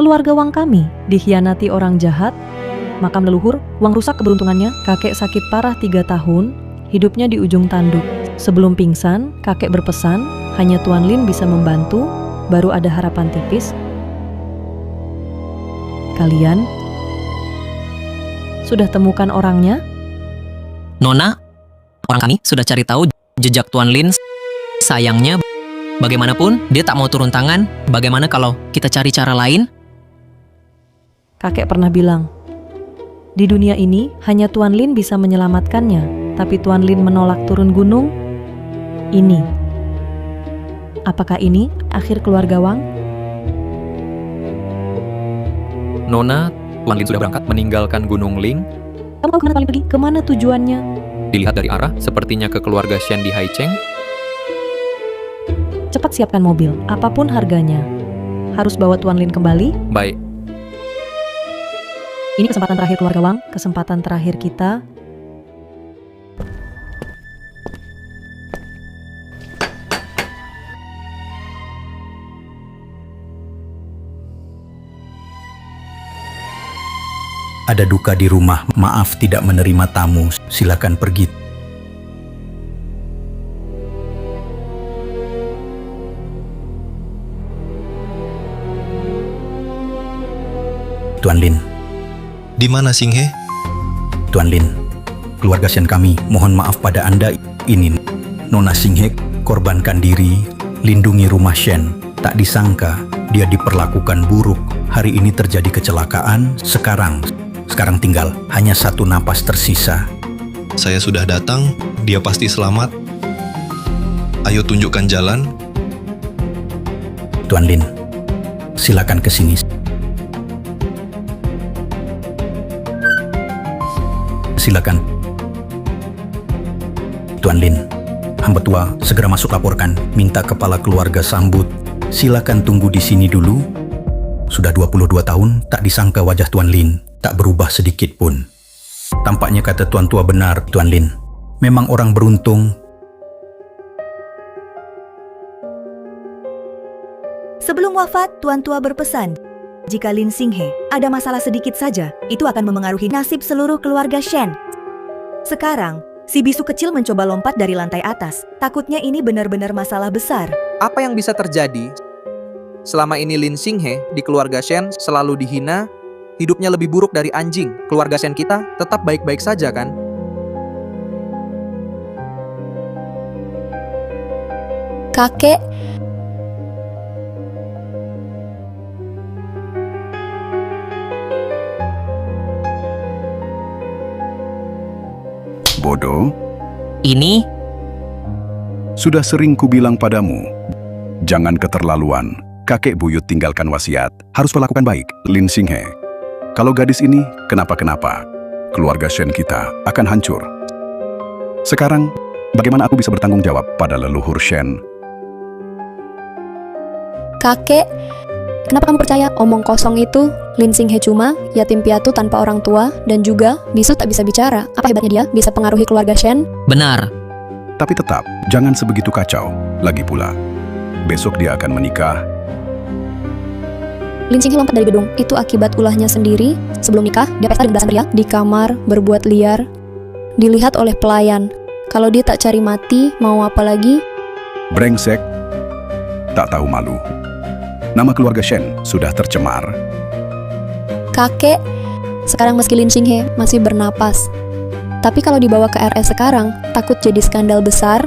keluarga Wang kami dikhianati orang jahat. Makam leluhur, Wang rusak keberuntungannya. Kakek sakit parah 3 tahun, hidupnya di ujung tanduk. Sebelum pingsan, kakek berpesan, hanya Tuan Lin bisa membantu, baru ada harapan tipis. Kalian sudah temukan orangnya? Nona, orang kami sudah cari tahu jejak Tuan Lin. Sayangnya, bagaimanapun dia tak mau turun tangan. Bagaimana kalau kita cari cara lain? Kakek pernah bilang, di dunia ini hanya Tuan Lin bisa menyelamatkannya, tapi Tuan Lin menolak turun gunung. Ini, apakah ini akhir keluarga Wang? Nona, Tuan Lin sudah berangkat meninggalkan Gunung Ling. Kamu tahu kemana Tuan Lin pergi? Kemana tujuannya? Dilihat dari arah, sepertinya ke keluarga Shen di Haicheng. Cepat siapkan mobil, apapun harganya. Harus bawa Tuan Lin kembali. Baik. Ini kesempatan terakhir keluarga Wang, kesempatan terakhir kita. Ada duka di rumah, maaf tidak menerima tamu, silakan pergi. Tuan Lin. Di mana Singhe? Tuan Lin, keluarga Shen kami mohon maaf pada Anda. Ini Nona Singhe korbankan diri, lindungi rumah Shen. Tak disangka dia diperlakukan buruk. Hari ini terjadi kecelakaan. Sekarang tinggal hanya 1 napas tersisa. Saya sudah datang, dia pasti selamat. Ayo tunjukkan jalan. Tuan Lin, silakan ke sini. Silakan. Tuan Lin, hamba tua segera masuk laporkan, minta kepala keluarga sambut. Silakan tunggu di sini dulu. Sudah 22 tahun, tak disangka wajah Tuan Lin tak berubah sedikit pun. Tampaknya kata Tuan tua benar, Tuan Lin. Memang orang beruntung. Sebelum wafat, Tuan tua berpesan, jika Lin Singhe ada masalah sedikit saja, itu akan memengaruhi nasib seluruh keluarga Shen. Sekarang, si bisu kecil mencoba lompat dari lantai atas. Takutnya ini benar-benar masalah besar. Apa yang bisa terjadi? Selama ini Lin Singhe di keluarga Shen selalu dihina, hidupnya lebih buruk dari anjing. Keluarga Shen kita tetap baik-baik saja kan? Kakek, bodoh, Ini, sudah sering kubilang padamu, jangan keterlaluan. Kakek buyut tinggalkan wasiat, harus perlakukan baik Lin Singhe. Kalau gadis ini kenapa-kenapa, keluarga Shen kita akan hancur. Sekarang, bagaimana aku bisa bertanggung jawab pada leluhur Shen? kakek, kenapa kamu percaya omong kosong itu? Lin Singhe cuma yatim piatu tanpa orang tua dan juga bisu tak bisa bicara. Apa hebatnya dia bisa pengaruhi keluarga Shen? benar. Tapi tetap, jangan sebegitu kacau. Lagi pula, besok dia akan menikah. Lin Singhe lompat dari gedung, itu akibat ulahnya sendiri. Sebelum nikah, dia pesta dengan belasan pria di kamar, berbuat liar. Dilihat oleh pelayan. Kalau dia tak cari mati, mau apa lagi? Brengsek, tak tahu malu. Nama keluarga Shen sudah tercemar. Kakek, sekarang meski Lin Singhe masih bernapas. Tapi kalau dibawa ke RS sekarang, takut jadi skandal besar.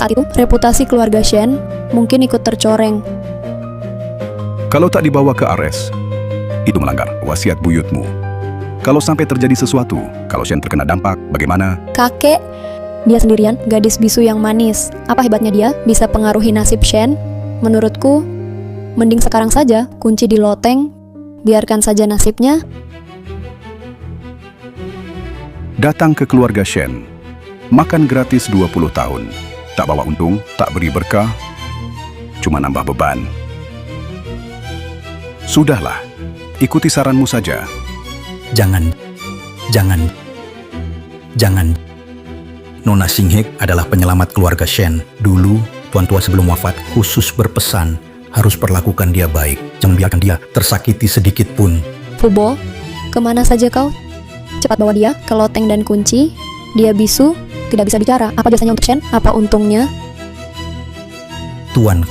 Saat itu, reputasi keluarga Shen mungkin ikut tercoreng. Kalau tak dibawa ke RS, itu melanggar wasiat buyutmu. Kalau sampai terjadi sesuatu, kalau Shen terkena dampak, bagaimana? Kakek, dia sendirian, gadis bisu yang manis. Apa hebatnya dia bisa pengaruhi nasib Shen? Menurutku, mending sekarang saja kunci di loteng, biarkan saja nasibnya. Datang ke keluarga Shen, makan gratis 20 tahun. Tak bawa untung, tak beri berkah, cuma nambah beban. Sudahlah, ikuti saranmu saja. Jangan. Nona Singhe adalah penyelamat keluarga Shen. Dulu, tuan tua sebelum wafat khusus berpesan, harus perlakukan dia baik. Jangan biarkan dia tersakiti sedikit pun. Fubo, kemana saja kau? Cepat bawa dia ke loteng dan kunci. Dia bisu, tidak bisa bicara. Apa jasanya untuk Shen? Apa untungnya? Tuan,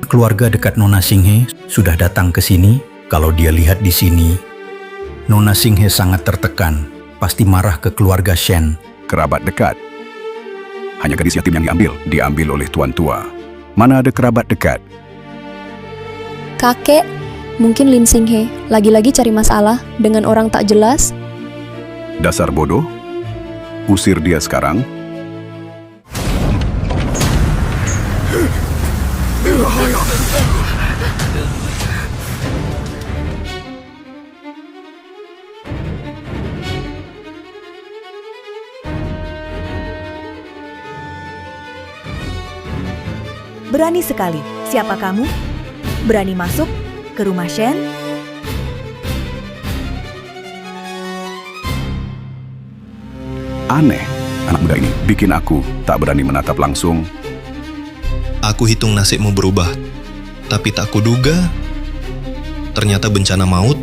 keluarga dekat Nona Singhe sudah datang ke sini. Kalau dia lihat di sini, Nona Singhe sangat tertekan. Pasti marah ke keluarga Shen. Kerabat dekat. Hanya gadis yatim yang diambil oleh tuan tua. Mana ada kerabat dekat? Kakek, mungkin Lin Singhe lagi-lagi cari masalah dengan orang tak jelas. Dasar bodoh. Usir dia sekarang. Berani sekali. Siapa kamu? Berani masuk ke rumah Shen? Aneh, anak muda ini bikin aku tak berani menatap langsung. Aku hitung nasibmu berubah, tapi tak kuduga ternyata bencana maut.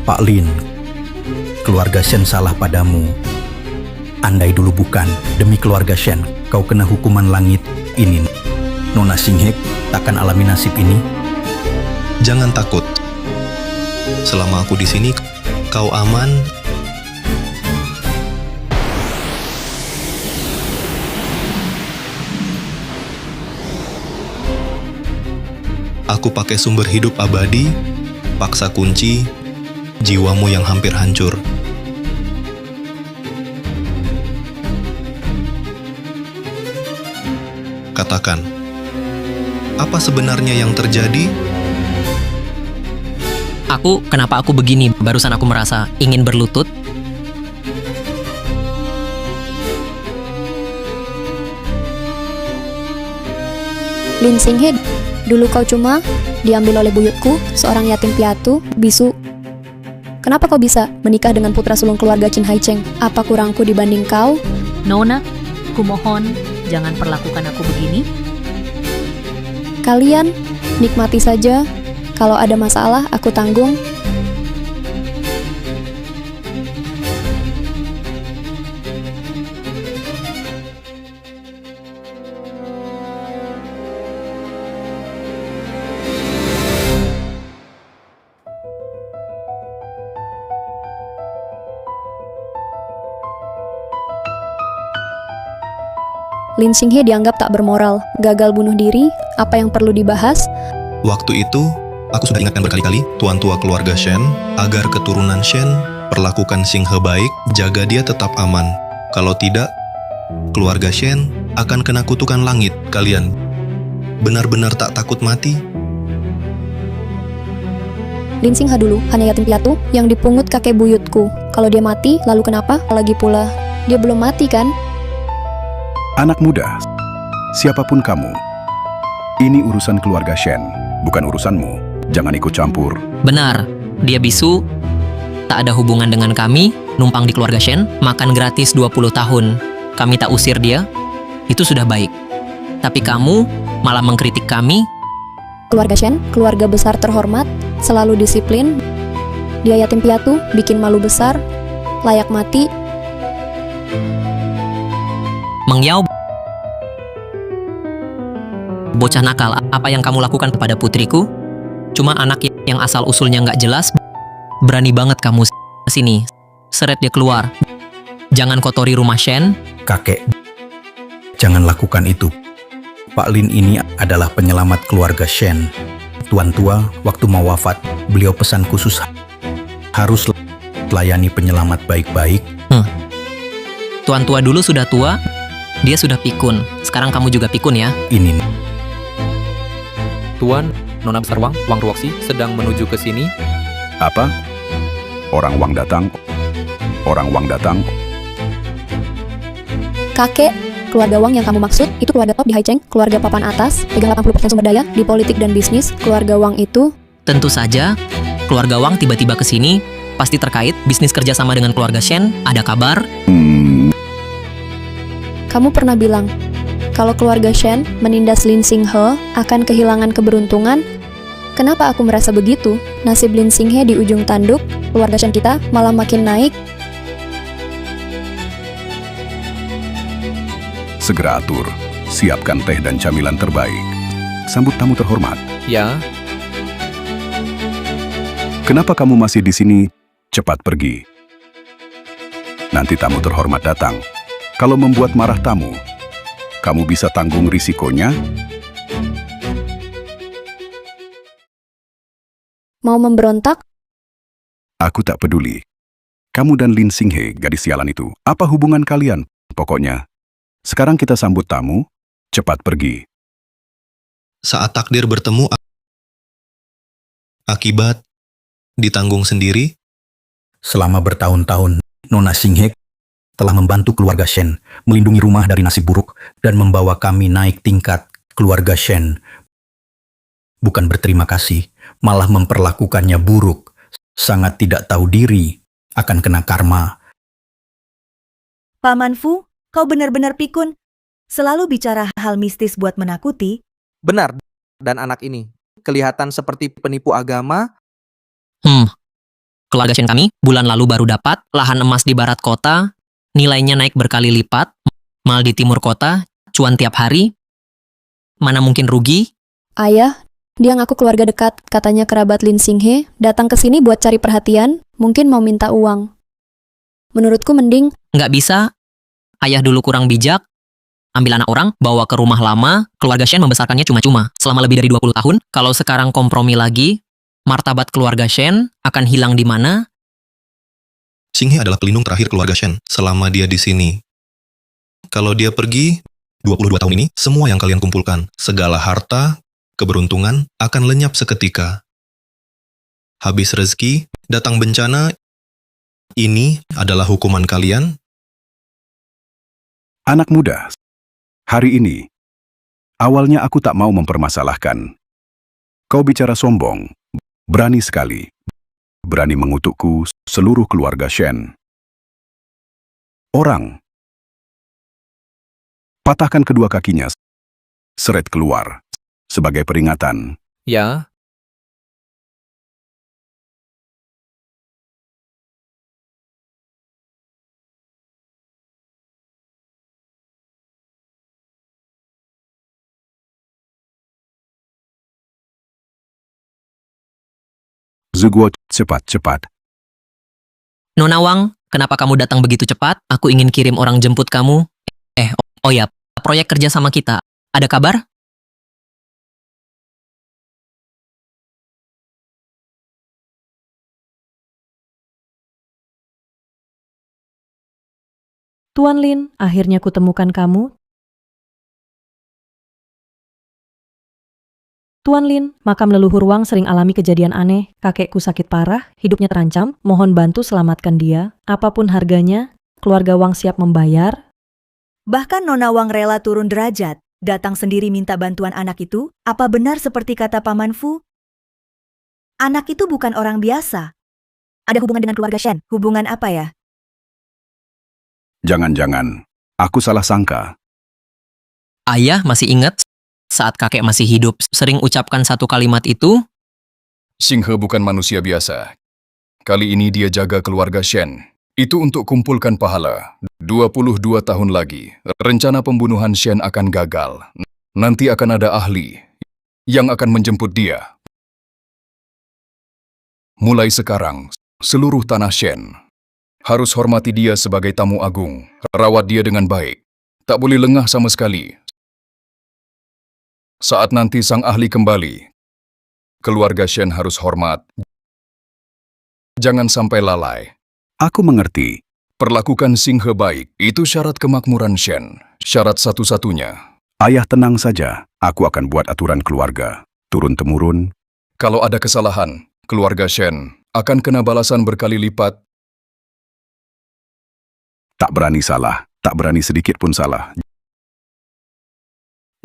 Pak Lin, keluarga Shen salah padamu. Andai dulu bukan demi keluarga Shen, kau kena hukuman langit ini. Nona Singhe takkan alami nasib ini. Jangan takut. Selama aku di sini, kau aman. Aku pakai sumber hidup abadi, paksa kunci jiwamu yang hampir hancur. Katakan, apa sebenarnya yang terjadi? Kenapa aku begini? Barusan aku merasa ingin berlutut. Lin Singhe, dulu kau cuma diambil oleh buyutku, seorang yatim piatu, bisu. Kenapa kau bisa menikah dengan putra sulung keluarga Qin Haicheng? Apa kurangku dibanding kau? Nona, kumohon jangan perlakukan aku begini. Kalian nikmati saja. Kalau ada masalah, aku tanggung. Lin Singhe dianggap tak bermoral, gagal bunuh diri. Apa yang perlu dibahas? Waktu itu, aku sudah ingatkan berkali-kali tuan tua keluarga Shen agar keturunan Shen perlakukan Singhe baik, jaga dia tetap aman. Kalau tidak, keluarga Shen akan kena kutukan langit. Kalian benar-benar tak takut mati? Lin Singhe dulu hanya yatim piatu yang dipungut kakek buyutku. Kalau dia mati, lalu kenapa? Lagi pula, dia belum mati kan? Anak muda, siapapun kamu, ini urusan keluarga Shen, bukan urusanmu. Jangan ikut campur. Benar, dia bisu, tak ada hubungan dengan kami, numpang di keluarga Shen, makan gratis 20 tahun. Kami tak usir dia, itu sudah baik. Tapi kamu malah mengkritik kami. Keluarga Shen, keluarga besar terhormat, selalu disiplin. Dia yatim piatu, bikin malu besar, layak mati. Meng Yao, bocah nakal, apa yang kamu lakukan kepada putriku? Cuma anak yang asal-usulnya nggak jelas, berani banget kamu sini. Seret dia keluar. Jangan kotori rumah Shen. Kakek, jangan lakukan itu. Pak Lin ini adalah penyelamat keluarga Shen. Tuan tua, waktu mau wafat, beliau pesan khusus harus layani penyelamat baik-baik. Tuan tua dulu sudah tua, dia sudah pikun. Sekarang kamu juga pikun ya. Ini Tuan, Nona Besar Wang Ruoxi sedang menuju ke sini. Apa? Orang Wang datang. Orang Wang datang. Kakek, keluarga Wang yang kamu maksud, itu keluarga top di Haicheng, keluarga papan atas, pegang 80% sumber daya di politik dan bisnis. Keluarga Wang itu... Tentu saja, keluarga Wang tiba-tiba ke sini, pasti terkait bisnis kerjasama dengan keluarga Shen. Ada kabar? Kamu pernah bilang, Kalau keluarga Shen menindas Lin Xinghe akan kehilangan keberuntungan, kenapa aku merasa begitu? Nasib Lin Xinghe di ujung tanduk, keluarga Shen kita malah makin naik. Segera atur, siapkan teh dan camilan terbaik. Sambut tamu terhormat. Ya, Kenapa kamu masih di sini? Cepat pergi. Nanti tamu terhormat datang. Kalau membuat marah tamu, kamu bisa tanggung risikonya. Mau memberontak? Aku tak peduli. Kamu dan Lin Xinghe, gadis sialan itu, apa hubungan kalian? Pokoknya, sekarang kita sambut tamu, cepat pergi. Saat takdir bertemu, akibat ditanggung sendiri. Selama bertahun-tahun, Nona Xinghe telah membantu keluarga Shen melindungi rumah dari nasib buruk dan membawa kami naik tingkat keluarga Shen. Bukan berterima kasih, malah memperlakukannya buruk. Sangat tidak tahu diri, akan kena karma. Paman Fu, kau benar-benar pikun. Selalu bicara hal mistis buat menakuti. Benar, dan anak ini kelihatan seperti penipu agama. Keluarga Shen kami bulan lalu baru dapat lahan emas di barat kota, nilainya naik berkali lipat, mal di timur kota, cuan tiap hari. Mana mungkin rugi? Ayah, dia ngaku keluarga dekat, katanya kerabat Lin Xinghe, datang ke sini buat cari perhatian, mungkin mau minta uang. Menurutku mending, Nggak bisa. Ayah dulu kurang bijak, ambil anak orang, bawa ke rumah lama, keluarga Shen membesarkannya cuma-cuma. Selama lebih dari 20 tahun, kalau sekarang kompromi lagi, martabat keluarga Shen akan hilang di mana? Xinghe adalah pelindung terakhir keluarga Shen selama dia di sini. Kalau dia pergi, 22 tahun ini, semua yang kalian kumpulkan, segala harta, keberuntungan, akan lenyap seketika. Habis rezeki, datang bencana, ini adalah hukuman kalian. Anak muda, hari ini, awalnya aku tak mau mempermasalahkan. Kau bicara sombong, berani sekali. Berani mengutukku seluruh keluarga Shen. Orang. Patahkan kedua kakinya, seret keluar, sebagai peringatan. ya, Zuguo, cepat-cepat. Nona Wang, kenapa kamu datang begitu cepat? Aku ingin kirim orang jemput kamu. Oh ya, proyek kerja sama kita. Ada kabar? Tuan Lin, akhirnya kutemukan kamu. Tuan Lin, makam leluhur Wang sering alami kejadian aneh. Kakekku sakit parah, hidupnya terancam. Mohon bantu selamatkan dia. Apapun harganya, keluarga Wang siap membayar. Bahkan Nona Wang rela turun derajat, datang sendiri minta bantuan anak itu. Apa benar seperti kata Paman Fu? Anak itu bukan orang biasa. Ada hubungan dengan keluarga Shen. Hubungan apa ya? Jangan-jangan, aku salah sangka. Ayah masih ingat saat kakek masih hidup sering ucapkan satu kalimat itu? Xinghe bukan manusia biasa. Kali ini dia jaga keluarga Shen. Itu untuk kumpulkan pahala. 22 tahun lagi, rencana pembunuhan Shen akan gagal. Nanti akan ada ahli yang akan menjemput dia. Mulai sekarang, seluruh tanah Shen harus hormati dia sebagai tamu agung. Rawat dia dengan baik. Tak boleh lengah sama sekali. Saat nanti sang ahli kembali, keluarga Shen harus hormat. Jangan sampai lalai. Aku mengerti. Perlakukan Xinghe baik, itu syarat kemakmuran Shen. Syarat satu-satunya. Ayah tenang saja, aku akan buat aturan keluarga. Turun-temurun. Kalau ada kesalahan, keluarga Shen akan kena balasan berkali lipat. Tak berani salah, tak berani sedikit pun salah.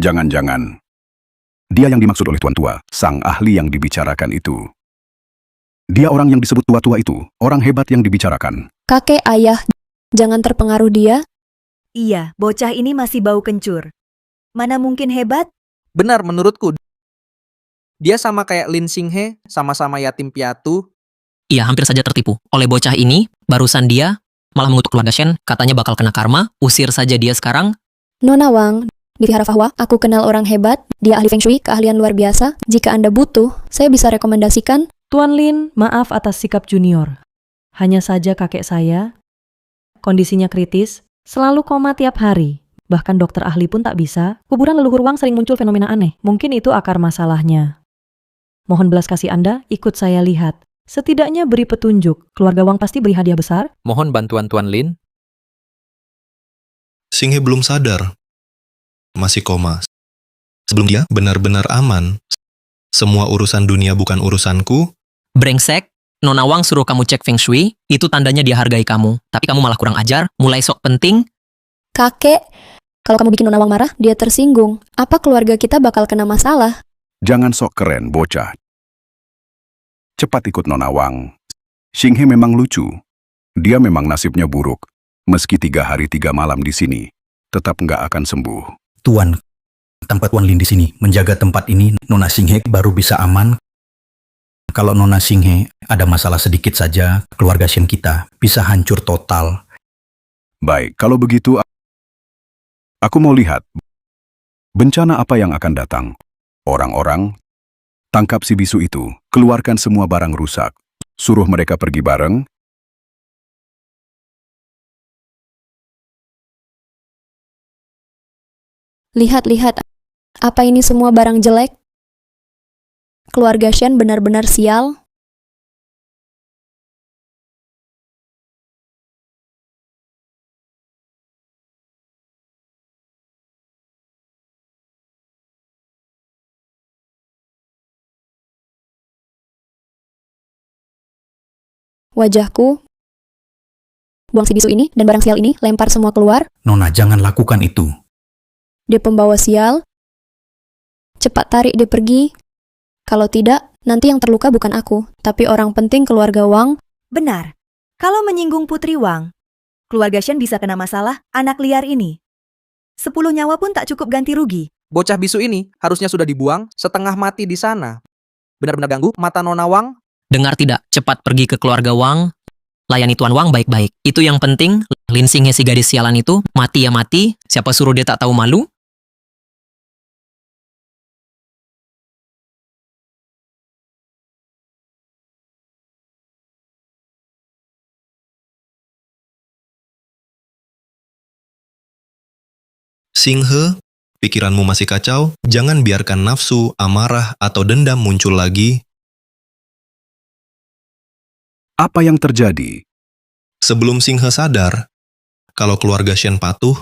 Jangan-jangan, dia yang dimaksud oleh Tuan Tua, sang ahli yang dibicarakan itu. Dia orang yang disebut tua-tua itu, orang hebat yang dibicarakan. kakek ayah, jangan terpengaruh dia. Iya, bocah ini masih bau kencur. Mana mungkin hebat? Benar menurutku. Dia sama kayak Lin Xinghe, sama-sama yatim piatu. Ia hampir saja tertipu oleh bocah ini. Barusan dia malah mengutuk keluarga Shen, katanya bakal kena karma. Usir saja dia sekarang. Nona Wang, di Vihara Fahwa, aku kenal orang hebat. Dia ahli Feng Shui, keahlian luar biasa. Jika Anda butuh, saya bisa rekomendasikan. Tuan Lin, maaf atas sikap junior. Hanya saja kakek saya, kondisinya kritis, selalu koma tiap hari. Bahkan dokter ahli pun tak bisa. Kuburan leluhur Wang sering muncul fenomena aneh. Mungkin itu akar masalahnya. Mohon belas kasih Anda, ikut saya lihat. Setidaknya beri petunjuk. Keluarga Wang pasti beri hadiah besar. Mohon bantuan Tuan Lin. Xinghe belum sadar. Masih koma. Sebelum dia benar-benar aman. Semua urusan dunia bukan urusanku. Brengsek, Nona Wang suruh kamu cek Feng Shui, itu tandanya dia hargai kamu. Tapi kamu malah kurang ajar, mulai sok penting. Kakek, kalau kamu bikin Nona Wang marah, dia tersinggung. Apa keluarga kita bakal kena masalah? Jangan sok keren, bocah. Cepat ikut Nona Wang. Xinghe memang lucu. Dia memang nasibnya buruk. Meski 3 hari 3 malam di sini, tetap nggak akan sembuh. Tuan, tanpa Tuan Lin di sini menjaga tempat ini, Nona Xinghe baru bisa aman. Kalau Nona Xinghe ada masalah sedikit saja, keluarga Shen kita bisa hancur total. Baik, kalau begitu, aku mau lihat bencana apa yang akan datang. Orang-orang, tangkap si bisu itu, keluarkan semua barang rusak. Suruh mereka pergi bareng. Lihat-lihat, apa ini semua barang jelek? Keluarga Shen benar-benar sial. Wajahku, buang si bisu ini dan barang sial ini, lempar semua keluar. Nona, jangan lakukan itu. Dia pembawa sial. Cepat tarik dia pergi. Kalau tidak, nanti yang terluka bukan aku, tapi orang penting keluarga Wang. Benar. Kalau menyinggung Putri Wang, keluarga Shen bisa kena masalah anak liar ini. 10 nyawa pun tak cukup ganti rugi. Bocah bisu ini harusnya sudah dibuang, setengah mati di sana. Benar-benar ganggu mata Nona Wang. Dengar tidak, cepat pergi ke keluarga Wang. Layani Tuan Wang baik-baik. Itu yang penting. Lin Xinghe si gadis sialan itu, mati ya mati. Siapa suruh dia tak tahu malu? Xinghe, pikiranmu masih kacau? Jangan biarkan nafsu, amarah, atau dendam muncul lagi. Apa yang terjadi? Sebelum Xinghe sadar, kalau keluarga Shen patuh,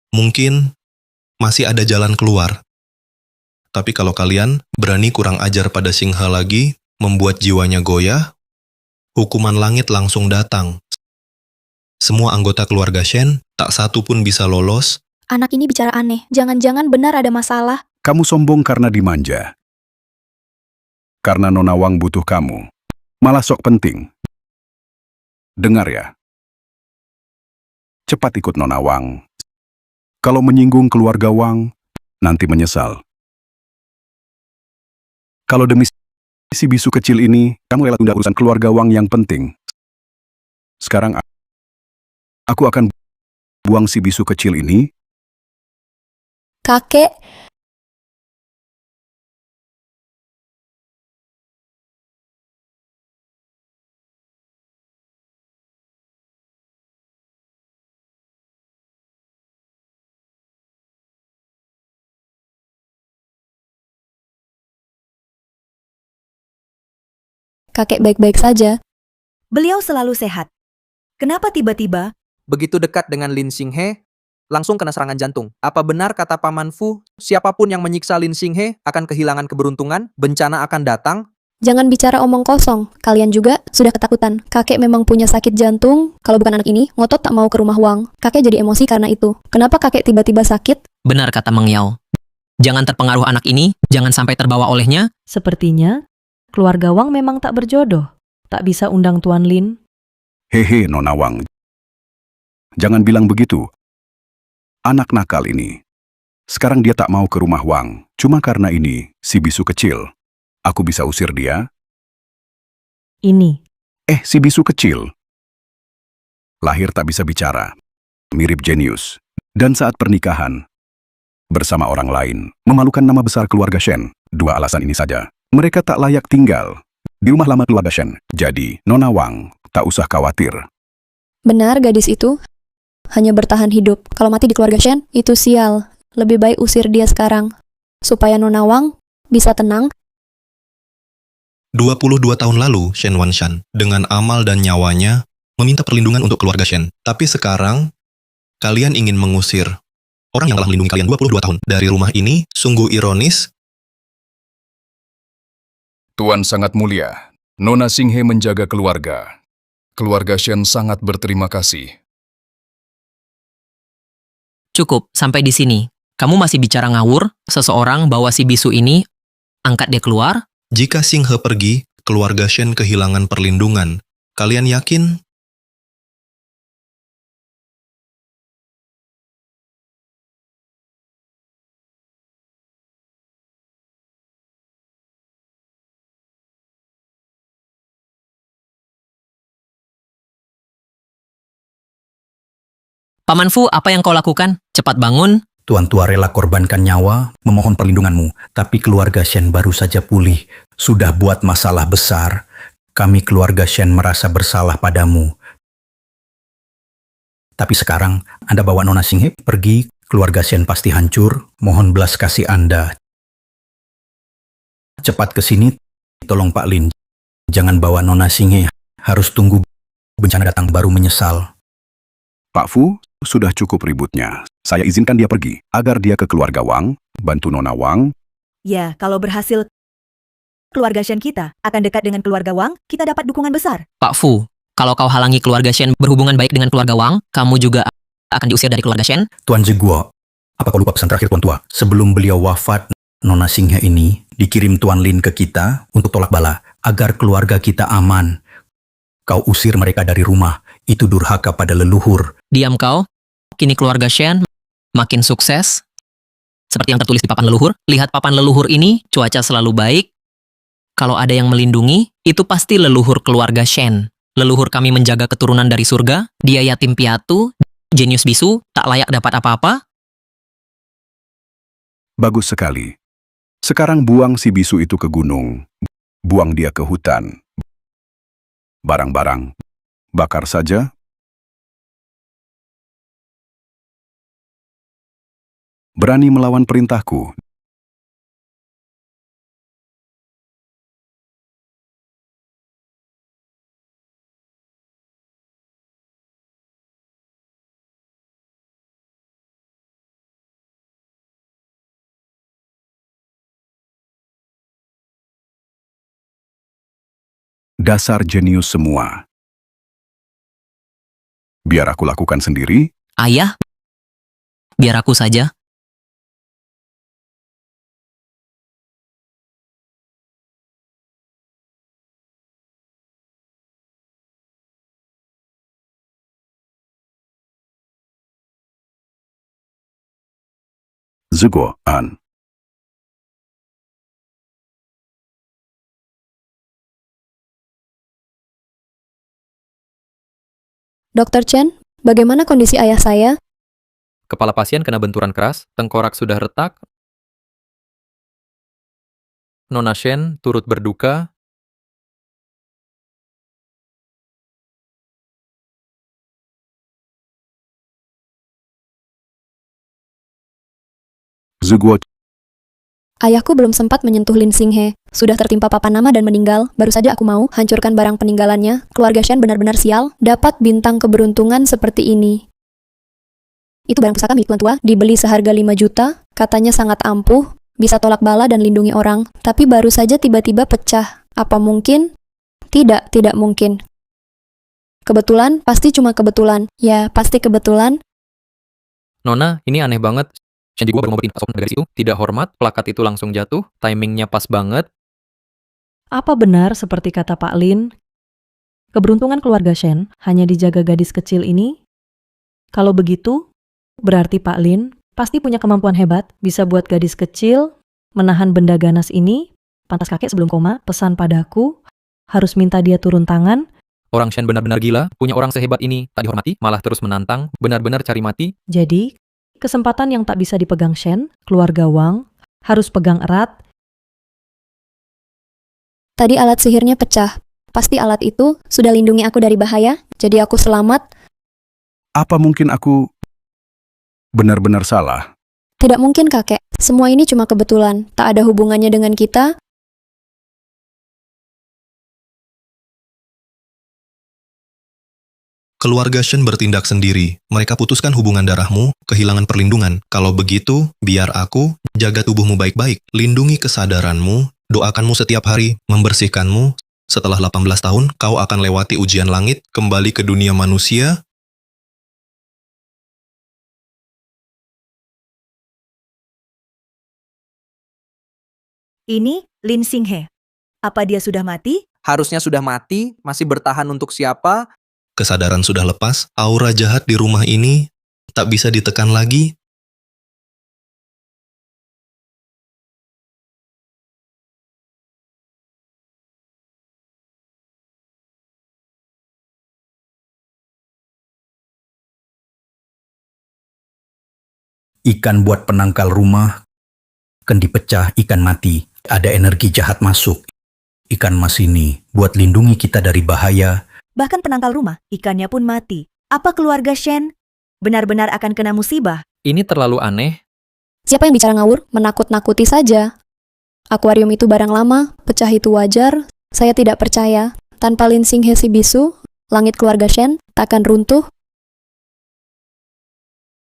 mungkin masih ada jalan keluar. Tapi kalau kalian berani kurang ajar pada Xinghe lagi, membuat jiwanya goyah, hukuman langit langsung datang. Semua anggota keluarga Shen, tak satu pun bisa lolos. Anak ini bicara aneh, jangan-jangan benar ada masalah. Kamu sombong karena dimanja. Karena Nona Wang butuh kamu. Malah sok penting. Dengar ya. Cepat ikut Nona Wang. Kalau menyinggung keluarga Wang, nanti menyesal. Kalau demi si bisu kecil ini, kamu rela tunda urusan keluarga Wang yang penting. Sekarang aku akan buang si bisu kecil ini. Kakek, kakek baik-baik saja. Beliau selalu sehat. Kenapa tiba-tiba? Begitu dekat dengan Lin Xinghe, langsung kena serangan jantung. Apa benar kata Paman Fu, siapapun yang menyiksa Lin Xinghe akan kehilangan keberuntungan, bencana akan datang? Jangan bicara omong kosong. Kalian juga sudah ketakutan. Kakek memang punya sakit jantung. Kalau bukan anak ini, ngotot tak mau ke rumah Wang. Kakek jadi emosi karena itu. Kenapa kakek tiba-tiba sakit? Benar kata Meng Yao. Jangan terpengaruh anak ini, jangan sampai terbawa olehnya. Sepertinya, keluarga Wang memang tak berjodoh. Tak bisa undang Tuan Lin. Hehe, Nona Wang. Jangan bilang begitu. Anak nakal ini. Sekarang dia tak mau ke rumah Wang. Cuma karena ini, si bisu kecil. Aku bisa usir dia? Ini, Si bisu kecil. Lahir tak bisa bicara. Mirip jenius. Dan saat pernikahan, bersama orang lain, memalukan nama besar keluarga Shen. 2 alasan ini saja. Mereka tak layak tinggal di rumah lama keluarga Shen. Jadi, Nona Wang, tak usah khawatir. Benar, gadis itu hanya bertahan hidup. Kalau mati di keluarga Shen, itu sial. Lebih baik usir dia sekarang, supaya Nona Wang bisa tenang. 22 tahun lalu, Shen Wanshan, dengan amal dan nyawanya, meminta perlindungan untuk keluarga Shen. Tapi sekarang, kalian ingin mengusir orang yang telah melindungi kalian 22 tahun dari rumah ini. Sungguh ironis. Tuan sangat mulia. Nona Xinghe menjaga keluarga. Keluarga Shen sangat berterima kasih. Cukup, sampai di sini. Kamu masih bicara ngawur? Seseorang bawa si bisu ini, angkat dia keluar? Jika Xinghe pergi, keluarga Shen kehilangan perlindungan. Kalian yakin? Paman Fu, apa yang kau lakukan? Cepat bangun. Tuan tua rela korbankan nyawa, memohon perlindunganmu. Tapi keluarga Shen baru saja pulih. Sudah buat masalah besar. Kami keluarga Shen merasa bersalah padamu. Tapi sekarang, Anda bawa Nona Xinghe pergi, keluarga Shen pasti hancur. Mohon belas kasih Anda. Cepat ke sini, tolong Pak Lin. Jangan bawa Nona Xinghe. Harus tunggu bencana datang baru menyesal. Pak Fu, sudah cukup ributnya. Saya izinkan dia pergi, agar dia ke keluarga Wang, bantu Nona Wang. Ya, kalau berhasil, keluarga Shen kita akan dekat dengan keluarga Wang, kita dapat dukungan besar. Pak Fu, kalau kau halangi keluarga Shen berhubungan baik dengan keluarga Wang, kamu juga akan diusir dari keluarga Shen. Tuan Ziguo, apa kau lupa pesan terakhir Tuan Tua? Sebelum beliau wafat, Nona Xinghe ini dikirim Tuan Lin ke kita untuk tolak bala, agar keluarga kita aman. Kau usir mereka dari rumah, itu durhaka pada leluhur. Diam kau. Kini keluarga Shen makin sukses. Seperti yang tertulis di papan leluhur. Lihat papan leluhur ini, cuaca selalu baik. Kalau ada yang melindungi, itu pasti leluhur keluarga Shen. Leluhur kami menjaga keturunan dari surga. Dia yatim piatu, jenius bisu, tak layak dapat apa-apa. Bagus sekali. Sekarang buang si bisu itu ke gunung. Buang dia ke hutan. Barang-barang, bakar saja. Berani melawan perintahku. Dasar jenius semua. Biar aku lakukan sendiri. Ayah, biar aku saja. Ziguo An. Dr. Chen, bagaimana kondisi ayah saya? Kepala pasien kena benturan keras, tengkorak sudah retak. Nona Shen turut berduka. Ziguo. Ayahku belum sempat menyentuh Lin Xinghe. Sudah tertimpa papan nama dan meninggal. Baru saja aku mau hancurkan barang peninggalannya. Keluarga Shen benar-benar sial. Dapat bintang keberuntungan seperti ini. Itu barang pusaka milik tuan tua. Dibeli seharga 5 juta. Katanya sangat ampuh. Bisa tolak bala dan lindungi orang. Tapi baru saja tiba-tiba pecah. Apa mungkin? Tidak mungkin. Kebetulan? Pasti cuma kebetulan. Ya, pasti kebetulan. Nona, ini aneh banget. Shen Jiguo baru mau bikin pasokan dari itu. Tidak hormat, plakat itu langsung jatuh. Timingnya pas banget. Apa benar seperti kata Pak Lin? Keberuntungan keluarga Shen hanya dijaga gadis kecil ini? Kalau begitu, berarti Pak Lin pasti punya kemampuan hebat, bisa buat gadis kecil menahan benda ganas ini. Pantas kakek sebelum koma pesan padaku, harus minta dia turun tangan. Orang Shen benar-benar gila, punya orang sehebat ini tak dihormati, malah terus menantang, benar-benar cari mati. Jadi, kesempatan yang tak bisa dipegang Shen, keluarga Wang, harus pegang erat. Tadi alat sihirnya pecah. Pasti alat itu sudah lindungi aku dari bahaya, jadi aku selamat. Apa mungkin aku benar-benar salah? Tidak mungkin, kakek. Semua ini cuma kebetulan, tak ada hubungannya dengan kita. Keluarga Shen bertindak sendiri. Mereka putuskan hubungan darahmu, kehilangan perlindungan. Kalau begitu, biar aku jaga tubuhmu baik-baik, lindungi kesadaranmu, doakanmu setiap hari, membersihkanmu. Setelah 18 tahun, kau akan lewati ujian langit, kembali ke dunia manusia. Ini Lin Xinghe. Apa dia sudah mati? Harusnya sudah mati, masih bertahan untuk siapa? Kesadaran sudah lepas, aura jahat di rumah ini tak bisa ditekan lagi. Ikan buat penangkal rumah, kendi pecah, ikan mati. Ada energi jahat masuk. Ikan mas ini buat lindungi kita dari bahaya. Bahkan penangkal rumah, ikannya pun mati. Apa keluarga Shen benar-benar akan kena musibah? Ini terlalu aneh. Siapa yang bicara ngawur? Menakut-nakuti saja. Akuarium itu barang lama, pecah itu wajar. Saya tidak percaya. Tanpa Lin Xinghe si bisu, langit keluarga Shen tak akan runtuh.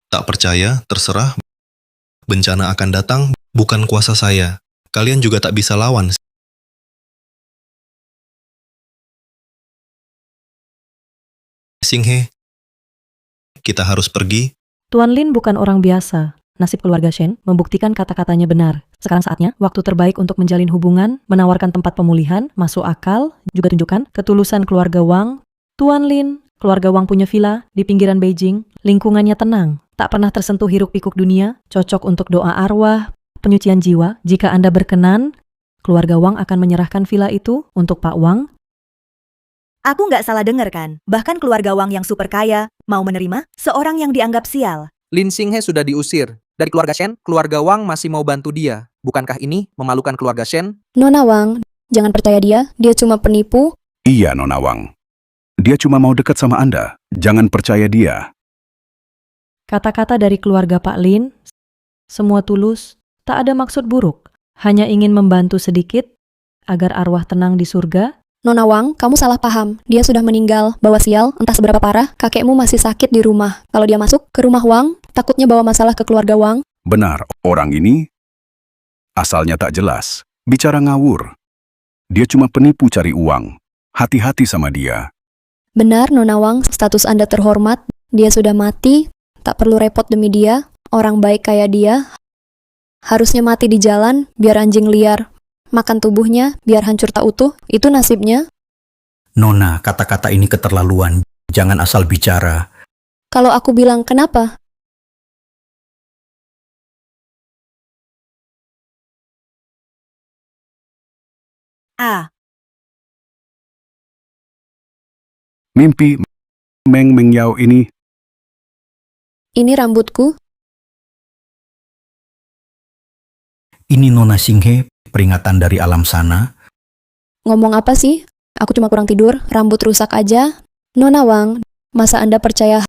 Tak percaya, terserah. Bencana akan datang, bukan kuasa saya. Kalian juga tak bisa lawan. Xinghe, kita harus pergi. Tuan Lin bukan orang biasa. Nasib keluarga Shen membuktikan kata-katanya benar. Sekarang saatnya, waktu terbaik untuk menjalin hubungan, menawarkan tempat pemulihan, masuk akal, juga tunjukkan ketulusan keluarga Wang. Tuan Lin, keluarga Wang punya villa di pinggiran Beijing, lingkungannya tenang, tak pernah tersentuh hiruk-pikuk dunia, cocok untuk doa arwah, penyucian jiwa. Jika Anda berkenan, keluarga Wang akan menyerahkan villa itu untuk Pak Wang. Aku nggak salah dengar kan? Bahkan keluarga Wang yang super kaya mau menerima seorang yang dianggap sial. Lin Xinghe sudah diusir. Dari keluarga Shen, keluarga Wang masih mau bantu dia. Bukankah ini memalukan keluarga Shen? Nona Wang, jangan percaya dia cuma penipu. Iya, Nona Wang. Dia cuma mau dekat sama Anda. Jangan percaya dia. Kata-kata dari keluarga Pak Lin, semua tulus, tak ada maksud buruk, hanya ingin membantu sedikit agar arwah tenang di surga. Nona Wang, kamu salah paham. Dia sudah meninggal, bawa sial, entah seberapa parah. Kakekmu masih sakit di rumah. Kalau dia masuk ke rumah Wang, takutnya bawa masalah ke keluarga Wang. Benar, orang ini asalnya tak jelas. Bicara ngawur. Dia cuma penipu cari uang. Hati-hati sama dia. Benar, Nona Wang, status Anda terhormat. Dia sudah mati, tak perlu repot demi dia. Orang baik kayak dia harusnya mati di jalan biar anjing liar makan tubuhnya biar hancur tak utuh. Itu nasibnya. Nona, kata-kata ini keterlaluan. Jangan asal bicara. Kalau aku bilang kenapa? Ah, Mimpi Meng Mengyao ini. Ini rambutku. Ini Nona Xinghe, peringatan dari alam sana. Ngomong apa sih? Aku cuma kurang tidur, rambut rusak aja. Nona Wang, masa Anda percaya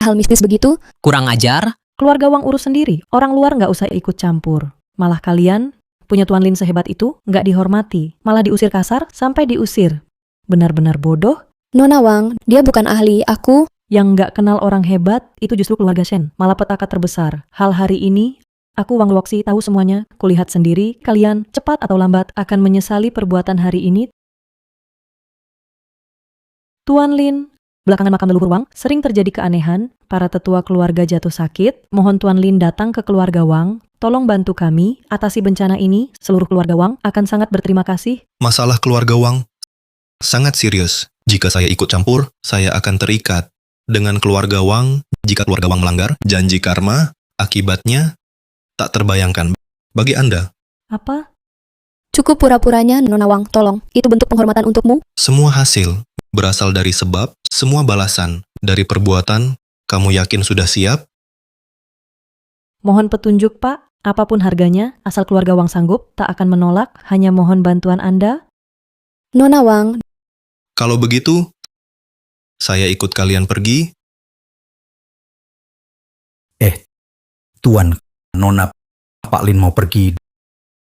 hal mistis begitu? Kurang ajar. Keluarga Wang urus sendiri, orang luar nggak usah ikut campur. Malah kalian, punya Tuan Lin sehebat itu, nggak dihormati, malah diusir kasar sampai diusir. Benar-benar bodoh. Nona Wang, dia bukan ahli, aku. Yang nggak kenal orang hebat, itu justru keluarga Shen, malah petaka terbesar. Hal hari ini, aku Wang Luoxi tahu semuanya, kulihat sendiri, kalian cepat atau lambat akan menyesali perbuatan hari ini. Tuan Lin, belakangan makam leluhur Wang sering terjadi keanehan, para tetua keluarga jatuh sakit, mohon Tuan Lin datang ke keluarga Wang, tolong bantu kami atasi bencana ini, seluruh keluarga Wang akan sangat berterima kasih. Masalah keluarga Wang sangat serius. Jika saya ikut campur, saya akan terikat dengan keluarga Wang. Jika keluarga Wang melanggar janji karma, Akibatnya tak terbayangkan bagi Anda. Apa? Cukup pura-puranya, Nona Wang, tolong. Itu bentuk penghormatan untukmu. Semua hasil berasal dari sebab, semua balasan dari perbuatan. Kamu yakin sudah siap? Mohon petunjuk, Pak. Apapun harganya, asal keluarga Wang sanggup, tak akan menolak, hanya mohon bantuan Anda. Nona Wang, Kalau begitu, saya ikut kalian pergi. Tuan, Nona, Pak Lin mau pergi.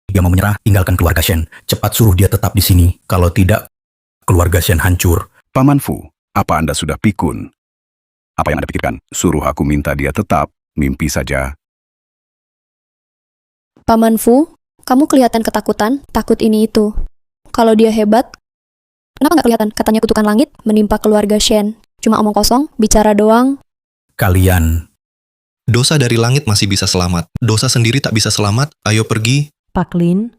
Dia mau menyerah, tinggalkan keluarga Shen. Cepat suruh dia tetap di sini. Kalau tidak, keluarga Shen hancur. Paman Fu, apa Anda sudah pikun? Apa yang Anda pikirkan? Suruh aku minta dia tetap, mimpi saja. Paman Fu, kamu kelihatan ketakutan, takut ini itu. Kalau dia hebat, kenapa nggak kelihatan? Katanya kutukan langit menimpa keluarga Shen. Cuma omong kosong, bicara doang. Kalian, Dosa dari langit masih bisa selamat. Dosa sendiri tak bisa selamat. Ayo pergi. Pak Lin,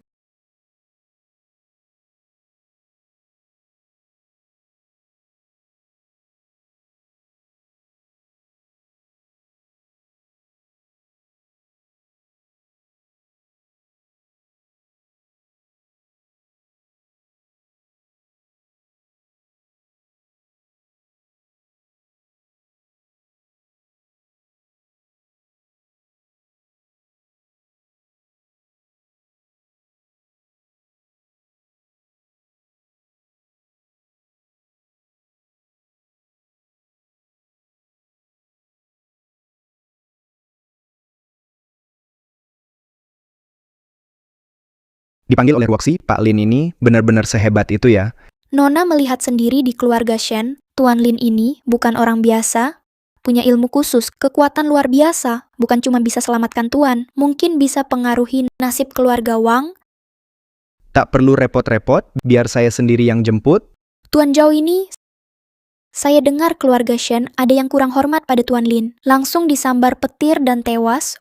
Dipanggil oleh Ruoxi, Pak Lin ini benar-benar sehebat itu ya. Nona melihat sendiri di keluarga Shen, Tuan Lin ini bukan orang biasa, punya ilmu khusus, kekuatan luar biasa, bukan cuma bisa selamatkan Tuan, mungkin bisa pengaruhi nasib keluarga Wang. Tak perlu repot-repot, biar saya sendiri yang jemput. Tuan Zhao ini, saya dengar keluarga Shen ada yang kurang hormat pada Tuan Lin, langsung disambar petir dan tewas.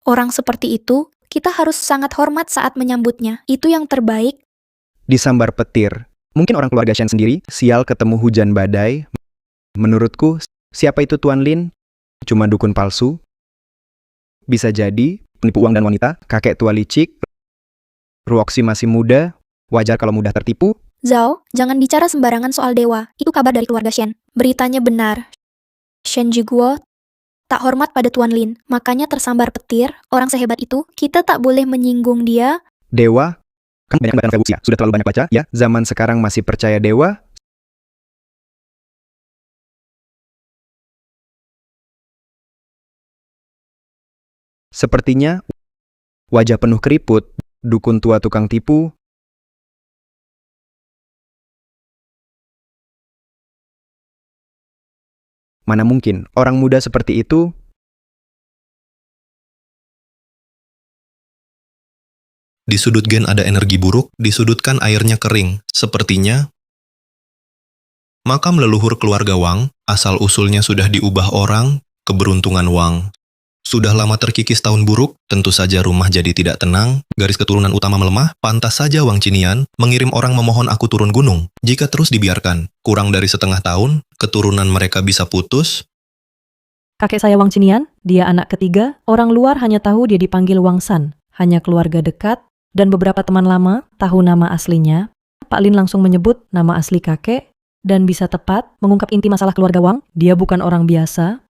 Orang seperti itu, kita harus sangat hormat saat menyambutnya. Itu yang terbaik. Disambar petir. Mungkin orang keluarga Shen sendiri, sial ketemu hujan badai. Menurutku, siapa itu Tuan Lin? Cuma dukun palsu. Bisa jadi, penipu uang dan wanita, kakek tua licik. Ruoxi masih muda, wajar kalau mudah tertipu. Zhao, jangan bicara sembarangan soal dewa. Itu kabar dari keluarga Shen. Beritanya benar. Shen Jiguo tak hormat pada Tuan Lin, makanya tersambar petir. Orang sehebat itu, kita tak boleh menyinggung dia. Dewa? Kan banyak baca novel usia, sudah terlalu banyak baca, ya? Zaman sekarang masih percaya dewa? Sepertinya, wajah penuh keriput, dukun tua tukang tipu. Mana mungkin, orang muda seperti itu. Di sudut gen ada energi buruk, di sudut kan airnya kering. Sepertinya, makam leluhur keluarga Wang, asal-usulnya sudah diubah orang, keberuntungan Wang. Sudah lama terkikis tahun buruk, tentu saja rumah jadi tidak tenang, garis keturunan utama melemah, pantas saja Wang Qinian mengirim orang memohon aku turun gunung. Jika terus dibiarkan, kurang dari setengah tahun, keturunan mereka bisa putus. kakek saya Wang Qinian, dia anak ketiga, orang luar hanya tahu dia dipanggil Wang San, hanya keluarga dekat, dan beberapa teman lama tahu nama aslinya. Pak Lin langsung menyebut nama asli kakek, dan bisa tepat mengungkap inti masalah keluarga Wang, dia bukan orang biasa.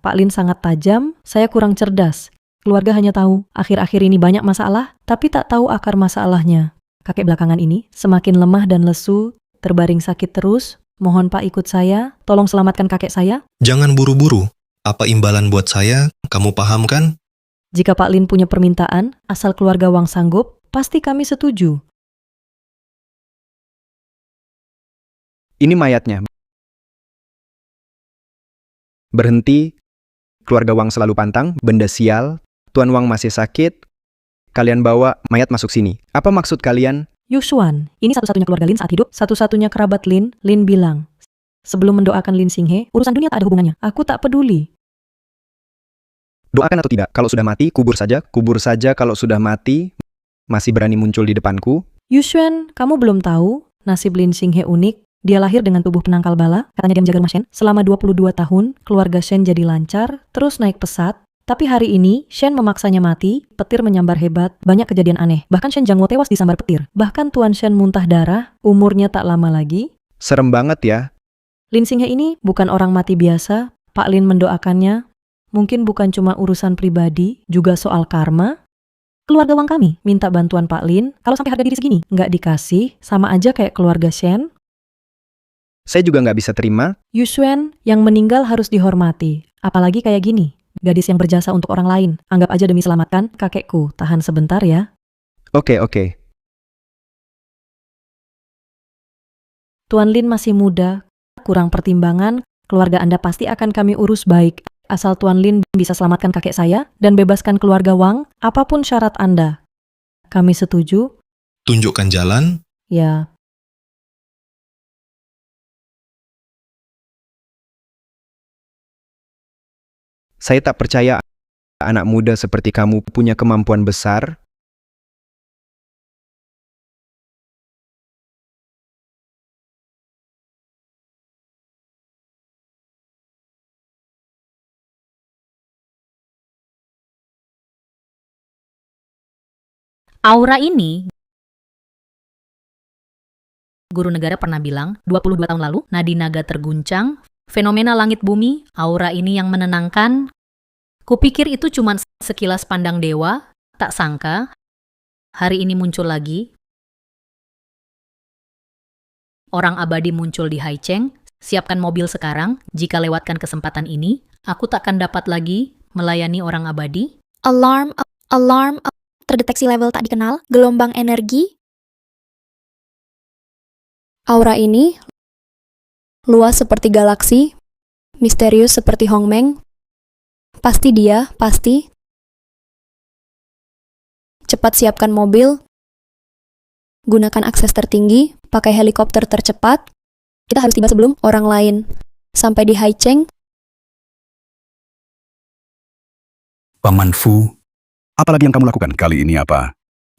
Pak Lin sangat tajam, saya kurang cerdas. Keluarga hanya tahu, akhir-akhir ini banyak masalah, tapi tak tahu akar masalahnya. Kakek belakangan ini semakin lemah dan lesu, terbaring sakit terus. Mohon Pak ikut saya, tolong selamatkan kakek saya. Jangan buru-buru. Apa imbalan buat saya, kamu paham kan? Jika Pak Lin punya permintaan, asal keluarga Wang sanggup, pasti kami setuju. Ini mayatnya. Berhenti. Keluarga Wang selalu pantang, benda sial. Tuan Wang masih sakit. Kalian bawa mayat masuk sini. Apa maksud kalian? Yushuan, ini satu-satunya keluarga Lin saat hidup, satu-satunya kerabat Lin. Lin bilang, sebelum mendoakan Lin Xinghe, urusan dunia tak ada hubungannya. Aku tak peduli. Doakan atau tidak, kalau sudah mati, kubur saja. Kubur saja kalau sudah mati, masih berani muncul di depanku. Yushuan, kamu belum tahu, nasib Lin Xinghe unik. Dia lahir dengan tubuh penangkal bala, katanya dia menjaga rumah Shen. Selama 22 tahun, keluarga Shen jadi lancar, terus naik pesat. Tapi hari ini, Shen memaksanya mati, petir menyambar hebat, banyak kejadian aneh. Bahkan Shen Jiangwo tewas disambar petir. Bahkan Tuan Shen muntah darah, umurnya tak lama lagi. Serem banget ya. Lin Xinghe ini bukan orang mati biasa. Pak Lin mendoakannya. Mungkin bukan cuma urusan pribadi, juga soal karma. Keluarga Wang kami minta bantuan Pak Lin. Kalau sampai harga diri segini, nggak dikasih, sama aja kayak keluarga Shen. Saya juga nggak bisa terima. Yu Xuan yang meninggal harus dihormati. Apalagi kayak gini. Gadis yang berjasa untuk orang lain. Anggap aja demi selamatkan kakekku. Tahan sebentar ya. Oke. Tuan Lin masih muda, kurang pertimbangan, keluarga Anda pasti akan kami urus baik. Asal Tuan Lin bisa selamatkan kakek saya dan bebaskan keluarga Wang, apapun syarat Anda. Kami setuju? Tunjukkan jalan. Ya. Saya tak percaya anak muda seperti kamu punya kemampuan besar. Aura ini, guru negara pernah bilang, 22 tahun lalu, nadi naga terguncang, fenomena langit bumi, aura ini yang menenangkan. Kupikir itu cuma sekilas pandang dewa, tak sangka, hari ini muncul lagi. Orang abadi muncul di Haicheng, siapkan mobil sekarang, jika lewatkan kesempatan ini, aku takkan dapat lagi melayani orang abadi. Alarm, terdeteksi level tak dikenal, gelombang energi. Aura ini luas seperti galaksi, misterius seperti Hongmeng. Pasti dia, pasti. Cepat siapkan mobil. Gunakan akses tertinggi, pakai helikopter tercepat. Kita harus tiba sebelum orang lain. Sampai di Haicheng. Paman Fu, Apalagi yang kamu lakukan kali ini apa?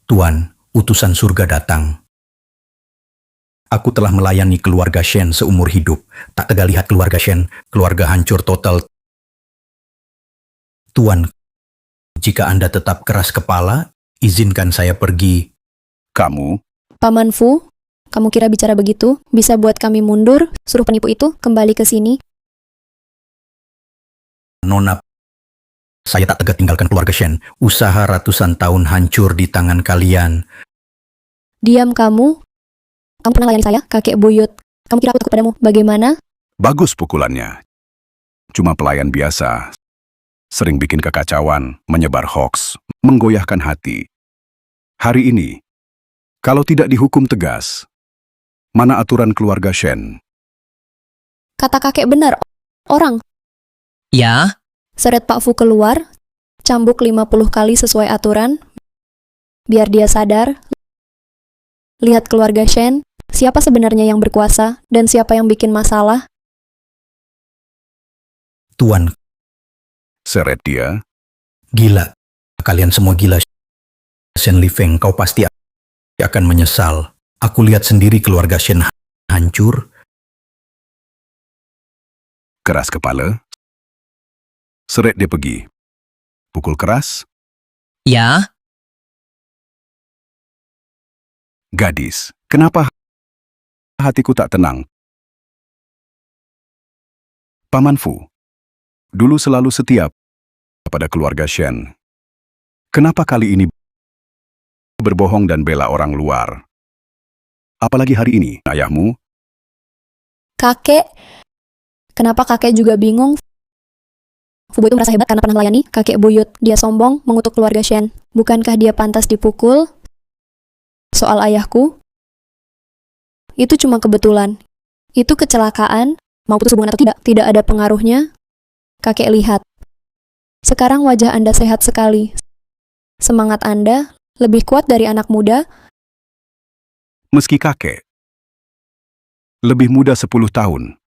Tuan, utusan surga datang. Aku telah melayani keluarga Shen seumur hidup. Tak tega lihat keluarga Shen, keluarga hancur total. Tuan, jika Anda tetap keras kepala, izinkan saya pergi. Kamu? Paman Fu, kamu kira bicara begitu bisa buat kami mundur, suruh penipu itu kembali ke sini? Nona, saya tak tega tinggalkan keluarga Shen. Usaha ratusan tahun hancur di tangan kalian. Diam kamu. Kamu pernah layani saya, kakek buyut. Kamu kira aku takut padamu? Bagaimana? Bagus pukulannya. Cuma pelayan biasa. Sering bikin kekacauan, menyebar hoaks, menggoyahkan hati. Hari ini, kalau tidak dihukum tegas, mana aturan keluarga Shen? Kata kakek benar, orang. Ya, Seret Pak Fu keluar, cambuk 50 kali sesuai aturan, biar dia sadar. Lihat keluarga Shen, siapa sebenarnya yang berkuasa dan siapa yang bikin masalah. Tuan, Seret dia. gila. Kalian semua gila. Shen Lifeng, kau pasti akan menyesal. Aku lihat sendiri keluarga Shen hancur. Keras kepala. Seret dia pergi. Pukul keras. ya, Gadis, kenapa hatiku tak tenang? Paman Fu, dulu selalu setia pada keluarga Shen. Kenapa kali ini berbohong dan bela orang luar? Apalagi hari ini, ayahmu? Kakek, kenapa kakek juga bingung? Fu Bo itu merasa hebat karena pernah melayani kakek buyut. Dia sombong mengutuk keluarga Shen. Bukankah dia pantas dipukul? Soal ayahku, itu cuma kebetulan. Itu kecelakaan, mau putus hubungan atau tidak, tidak ada pengaruhnya. Kakek lihat. Sekarang wajah Anda sehat sekali. Semangat Anda lebih kuat dari anak muda. Meski kakek lebih muda 10 tahun,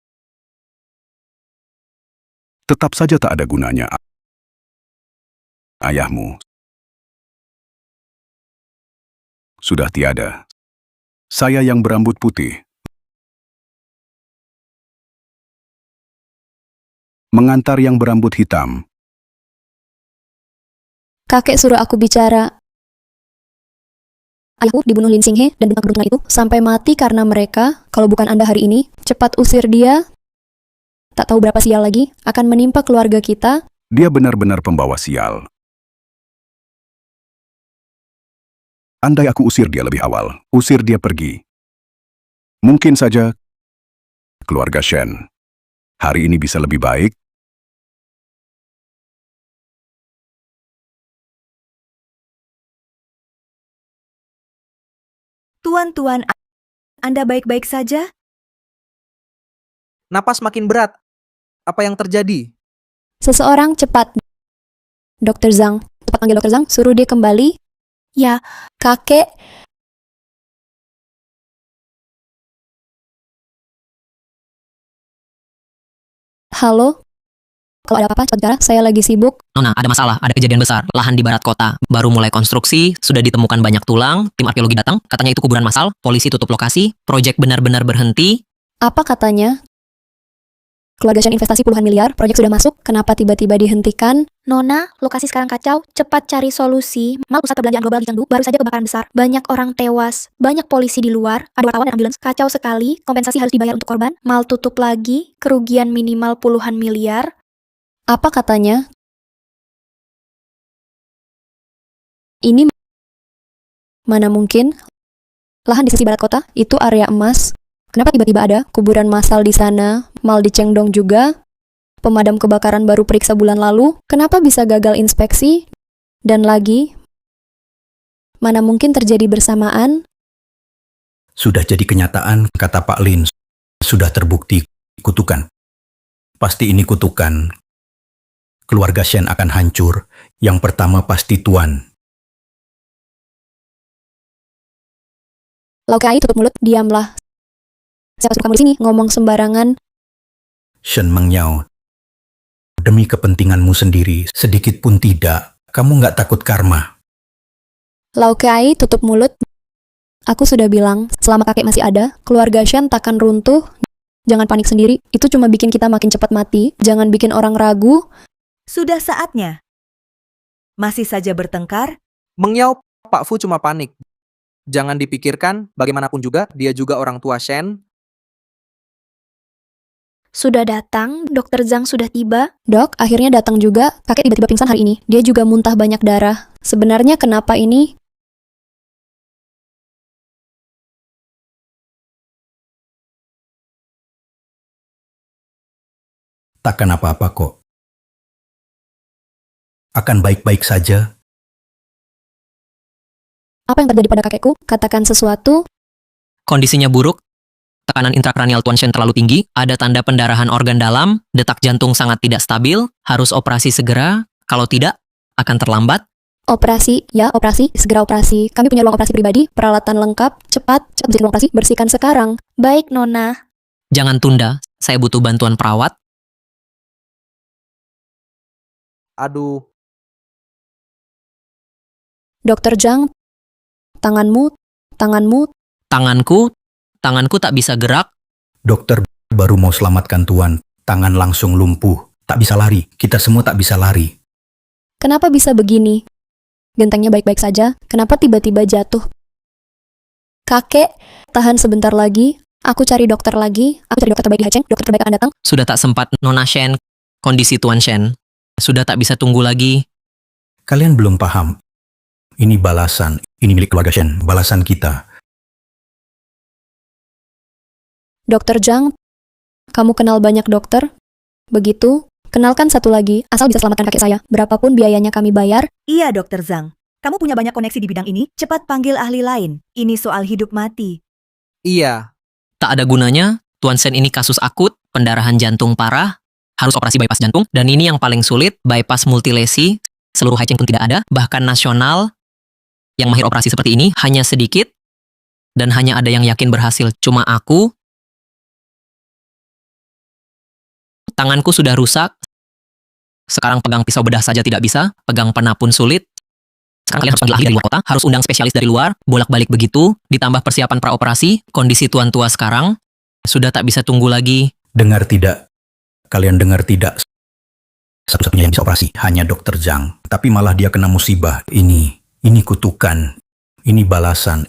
tetap saja tak ada gunanya. Ayahmu sudah tiada. Saya yang berambut putih mengantar yang berambut hitam. Kakek suruh aku bicara. Ayahku dibunuh Lin Xinghe dan bintang keberuntungan itu sampai mati karena mereka. Kalau bukan Anda hari ini, cepat usir dia. Tak tahu berapa sial lagi akan menimpa keluarga kita. Dia benar-benar pembawa sial. Andai aku usir dia lebih awal, usir dia pergi. Mungkin saja keluarga Shen hari ini bisa lebih baik. Tuan, Anda baik-baik saja? Napas makin berat. Apa yang terjadi? Seseorang cepat. Dokter Zhang, cepat panggil Dokter Zhang, suruh dia kembali. Ya, Kakek, halo? Kalau ada apa-apa, cepat bicara, saya lagi sibuk. Nona, ada masalah, ada kejadian besar. Lahan di barat kota, baru mulai konstruksi, sudah ditemukan banyak tulang, tim arkeologi datang, katanya itu kuburan massal, polisi tutup lokasi, proyek benar-benar berhenti. Apa katanya? Keluarga Shen investasi puluhan miliar, proyek sudah masuk, kenapa tiba-tiba dihentikan? Nona, lokasi sekarang kacau. Cepat cari solusi. Mal pusat perbelanjaan global di Chengdu, baru saja kebakaran besar. Banyak orang tewas, banyak polisi di luar, ada wartawan dan ambulans. Kacau sekali, kompensasi harus dibayar untuk korban. Mal tutup lagi, kerugian minimal puluhan miliar. Apa katanya? Ini mana mungkin? Lahan di sisi barat kota, itu area emas. Kenapa tiba-tiba ada kuburan massal di sana? Mal di Chengdong juga. Pemadam kebakaran baru periksa bulan lalu. Kenapa bisa gagal inspeksi? Dan lagi, mana mungkin terjadi bersamaan? Sudah jadi kenyataan, kata Pak Lin. Sudah terbukti kutukan. Pasti ini kutukan. Keluarga Shen akan hancur. Yang pertama pasti Tuan. Lau Kai tutup mulut, diamlah. Siapa suruh kamu di sini ngomong sembarangan? Shen Mengyao, demi kepentinganmu sendiri, sedikit pun tidak. Kamu nggak takut karma? Lau Kai tutup mulut. Aku sudah bilang, selama kakek masih ada, keluarga Shen takkan runtuh. Jangan panik sendiri, itu cuma bikin kita makin cepat mati. Jangan bikin orang ragu. Sudah saatnya. Masih saja bertengkar? Mengyao, Pak Fu cuma panik. Jangan dipikirkan, bagaimanapun juga, dia juga orang tua Shen. Sudah datang, Dokter Zhang sudah tiba. Dok, akhirnya datang juga. Kakek tiba-tiba pingsan hari ini. Dia juga muntah banyak darah. Sebenarnya kenapa ini? Takkan apa-apa kok. Akan baik-baik saja. Apa yang terjadi pada kakekku? Katakan sesuatu. Kondisinya buruk, tekanan intrakranial Tuan Shen terlalu tinggi, ada tanda pendarahan organ dalam, detak jantung sangat tidak stabil, harus operasi segera, kalau tidak, akan terlambat. Operasi, ya operasi, segera operasi. Kami punya ruang operasi pribadi, peralatan lengkap, cepat bersihkan ruang operasi, bersihkan sekarang. Baik, Nona. Jangan tunda, saya butuh bantuan perawat. Aduh, Dokter Zhang, tanganmu. Tanganku tak bisa gerak. Dokter baru mau selamatkan Tuan. Tangan langsung lumpuh. Tak bisa lari. Kita semua tak bisa lari. Kenapa bisa begini? Gentengnya baik-baik saja, kenapa tiba-tiba jatuh? Kakek, tahan sebentar lagi. Aku cari dokter lagi. Aku cari dokter terbaik di Haicheng. Dokter terbaik akan datang. Sudah tak sempat, Nona Shen, kondisi Tuan Shen. Sudah tak bisa tunggu lagi. Kalian belum paham. Ini balasan. Ini milik keluarga Shen. Balasan kita. Dokter Zhang, kamu kenal banyak dokter? Begitu? Kenalkan satu lagi, asal bisa selamatkan kakek saya. Berapapun biayanya kami bayar. Iya, Dokter Zhang. Kamu punya banyak koneksi di bidang ini. Cepat panggil ahli lain. Ini soal hidup mati. iya. Tak ada gunanya, Tuan Shen ini kasus akut, pendarahan jantung parah, harus operasi bypass jantung, dan ini yang paling sulit, bypass multilesi, seluruh Haicheng pun tidak ada, bahkan nasional, yang mahir operasi seperti ini, hanya sedikit, dan hanya ada yang yakin berhasil, cuma aku. Tanganku sudah rusak, sekarang pegang pisau bedah saja tidak bisa, pegang pena pun sulit. Sekarang kalian harus panggil ahli dari luar kota, harus undang spesialis dari luar, bolak-balik begitu, ditambah persiapan praoperasi, kondisi tuan tua sekarang, sudah tak bisa tunggu lagi. Dengar tidak? Kalian dengar tidak? Satu-satunya yang bisa operasi hanya Dokter Zhang. Tapi malah dia kena musibah. Ini kutukan. Ini balasan.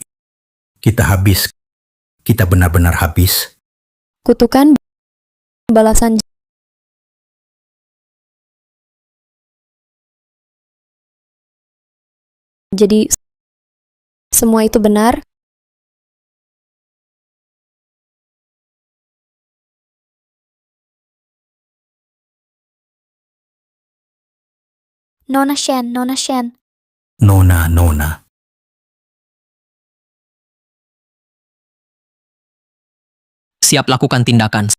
Kita habis. Kita benar-benar habis. Kutukan balasan. Jadi semua itu benar? Nona Shen, Nona Shen. Nona. Siap lakukan tindakan.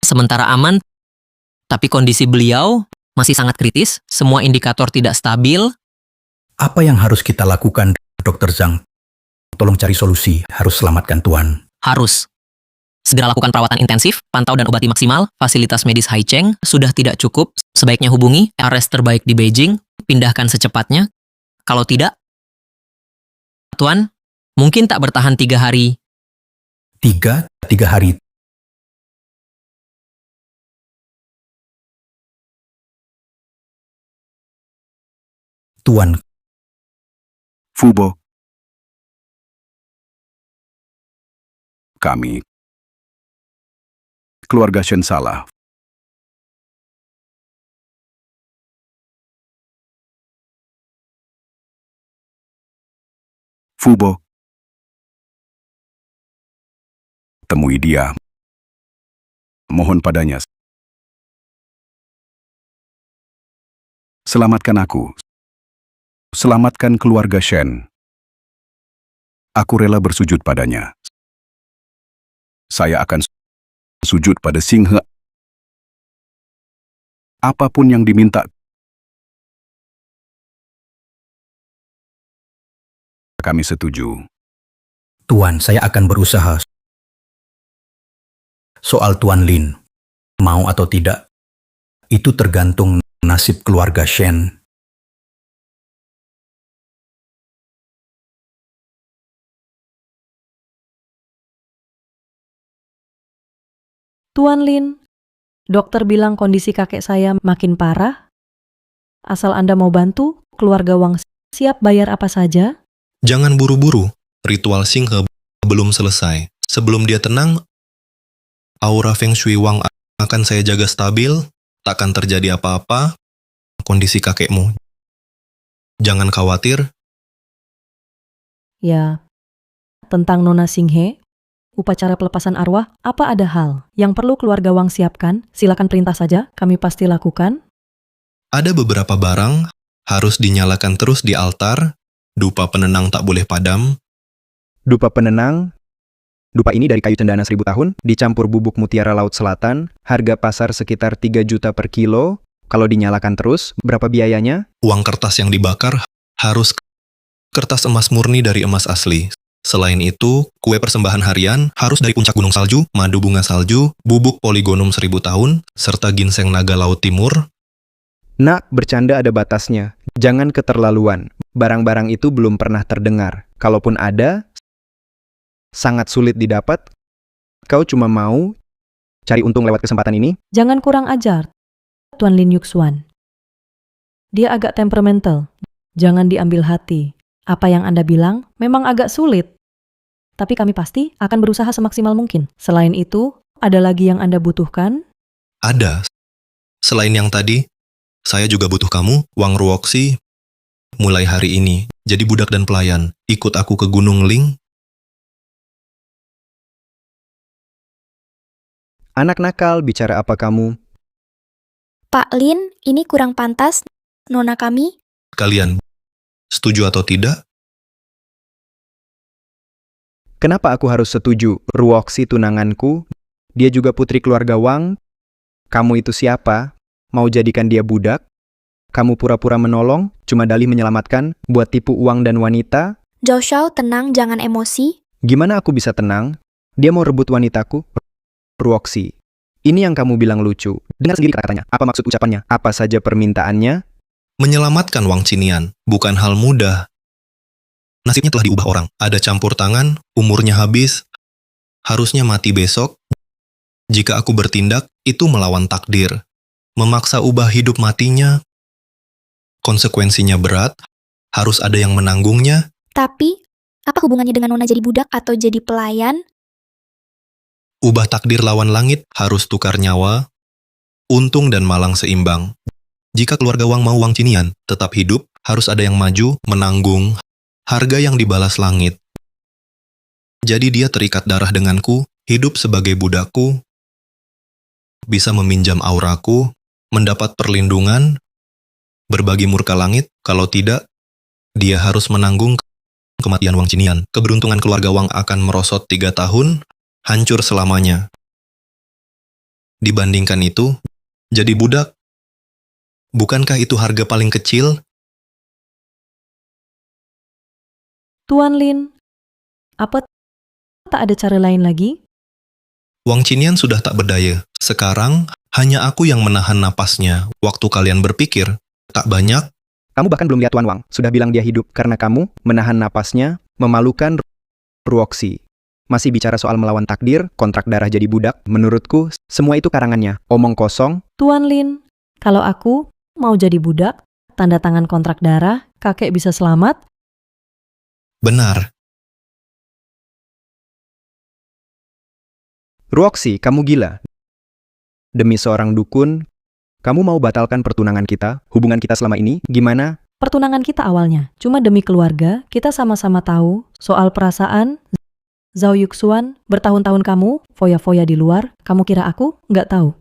Sementara aman, tapi kondisi beliau masih sangat kritis, semua indikator tidak stabil. Apa yang harus kita lakukan, Dokter Zhang? Tolong cari solusi. Harus selamatkan Tuan. Harus. Segera lakukan perawatan intensif, pantau dan obati maksimal, fasilitas medis Haicheng sudah tidak cukup, sebaiknya hubungi RS terbaik di Beijing, pindahkan secepatnya. Kalau tidak, Tuan, mungkin tak bertahan 3 hari. Tiga hari. Tuan, Fubo. Kami, keluarga Shen salah. Fubo. Temui dia. Mohon padanya. Selamatkan aku. Selamatkan keluarga Shen. Aku rela bersujud padanya. Saya akan sujud pada Singhe. Apapun yang diminta. Kami setuju. Tuan, saya akan berusaha. Soal Tuan Lin, mau atau tidak, itu tergantung nasib keluarga Shen. Tuan Lin, dokter bilang kondisi kakek saya makin parah. Asal Anda mau bantu, keluarga Wang siap bayar apa saja. Jangan buru-buru, ritual Singhe belum selesai. Sebelum dia tenang, aura Feng Shui Wang akan saya jaga stabil, takkan terjadi apa-apa, kondisi kakekmu. Jangan khawatir. Ya, tentang Nona Singhe, upacara pelepasan arwah, apa ada hal yang perlu keluarga Wang siapkan? Silakan perintah saja, kami pasti lakukan. Ada beberapa barang harus dinyalakan terus di altar, dupa penenang tak boleh padam. Dupa penenang. Dupa ini dari kayu cendana 1000 tahun, dicampur bubuk mutiara laut selatan, harga pasar sekitar 3 juta per kilo. Kalau dinyalakan terus, berapa biayanya? Uang kertas yang dibakar harus kertas emas murni dari emas asli. Selain itu, kue persembahan harian harus dari puncak gunung salju, madu bunga salju, bubuk poligonum 1000 tahun, serta ginseng naga laut timur. Nak, bercanda ada batasnya. Jangan keterlaluan. Barang-barang itu belum pernah terdengar. Kalaupun ada, sangat sulit didapat. Kau cuma mau cari untung lewat kesempatan ini? Jangan kurang ajar, Tuan Lin Yuxuan. Dia agak temperamental. Jangan diambil hati. Apa yang Anda bilang memang agak sulit. Tapi kami pasti akan berusaha semaksimal mungkin. Selain itu, ada lagi yang Anda butuhkan? Ada. Selain yang tadi, saya juga butuh kamu, Wang Ruoxi, mulai hari ini. Jadi budak dan pelayan. Ikut aku ke Gunung Ling. Anak nakal, bicara apa kamu? Pak Lin, ini kurang pantas, Nona kami. Kalian setuju atau tidak? Kenapa aku harus setuju? Ruoxi tunanganku, dia juga putri keluarga Wang. Kamu itu siapa? Mau jadikan dia budak? Kamu pura-pura menolong, cuma dalih menyelamatkan, buat tipu uang dan wanita? Zhao Shao, tenang, jangan emosi. Gimana aku bisa tenang? Dia mau rebut wanitaku? Ruoxi, Ini yang kamu bilang lucu. Dengar sendiri kata-katanya. Apa maksud ucapannya? Apa saja permintaannya? Menyelamatkan Wang Qinian bukan hal mudah. Nasibnya telah diubah orang. Ada campur tangan, umurnya habis, harusnya mati besok. Jika aku bertindak, itu melawan takdir. Memaksa ubah hidup matinya, konsekuensinya berat, harus ada yang menanggungnya. Tapi, apa hubungannya dengan Nona jadi budak atau jadi pelayan? Ubah takdir lawan langit, harus tukar nyawa, untung dan malang seimbang. Jika keluarga Wang mau Wang Qinian tetap hidup, harus ada yang maju, menanggung, harga yang dibalas langit. Jadi dia terikat darah denganku, hidup sebagai budakku, bisa meminjam auraku, mendapat perlindungan, berbagi murka langit, kalau tidak, dia harus menanggung kematian Wang Qinian. Keberuntungan keluarga Wang akan merosot 3 tahun, hancur selamanya. Dibandingkan itu, jadi budak, bukankah itu harga paling kecil? Tuan Lin, apa tak ada cara lain lagi? Wang Qinian sudah tak berdaya. Sekarang, hanya aku yang menahan napasnya. Waktu kalian berpikir, tak banyak. Kamu bahkan belum lihat Tuan Wang. Sudah bilang dia hidup karena kamu menahan napasnya, memalukan Ruoxi. Masih bicara soal melawan takdir, kontrak darah jadi budak. Menurutku, semua itu karangannya. Omong kosong. Tuan Lin, kalau aku mau jadi budak, tanda tangan kontrak darah, kakek bisa selamat? Benar. Ruoxi, kamu gila. Demi seorang dukun, kamu mau batalkan pertunangan kita? Hubungan kita selama ini, gimana? Pertunangan kita awalnya, cuma demi keluarga, kita sama-sama tahu soal perasaan. Zhao Yuxuan, bertahun-tahun kamu, foya-foya di luar, kamu kira aku nggak tahu?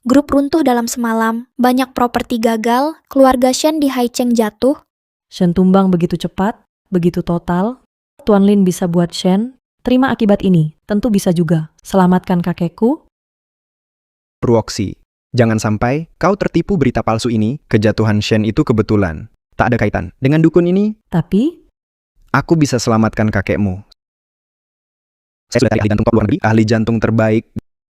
Grup runtuh dalam semalam, banyak properti gagal, keluarga Shen di Haicheng jatuh. Shen tumbang begitu cepat, begitu total. Tuan Lin bisa buat Shen terima akibat ini, tentu bisa juga selamatkan kakekku. Ruoxi, jangan sampai kau tertipu berita palsu ini. Kejatuhan Shen itu kebetulan. Tak ada kaitan dengan dukun ini. Tapi, aku bisa selamatkan kakekmu. Saya sudah cari ahli jantung top luar negeri, ahli jantung terbaik.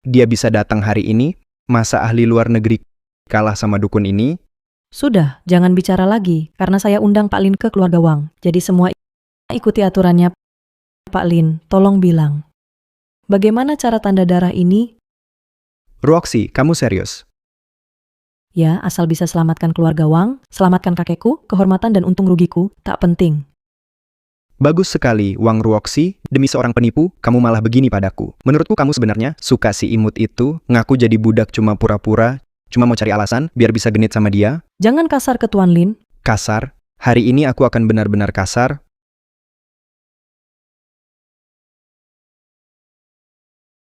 Dia bisa datang hari ini. Masa ahli luar negeri kalah sama dukun ini? Sudah, jangan bicara lagi, karena saya undang Pak Lin ke keluarga Wang. Jadi semua ikuti aturannya. Pak Lin, tolong bilang. Bagaimana cara tanda darah ini? Ruoxi, kamu serius? Ya, asal bisa selamatkan keluarga Wang, selamatkan kakekku, kehormatan dan untung rugiku, tak penting. Bagus sekali, Wang Ruoxi. Demi seorang penipu, kamu malah begini padaku. Menurutku kamu sebenarnya suka si imut itu, ngaku jadi budak cuma pura-pura, cuma mau cari alasan biar bisa genit sama dia. Jangan kasar ke Tuan Lin. Kasar? Hari ini aku akan benar-benar kasar.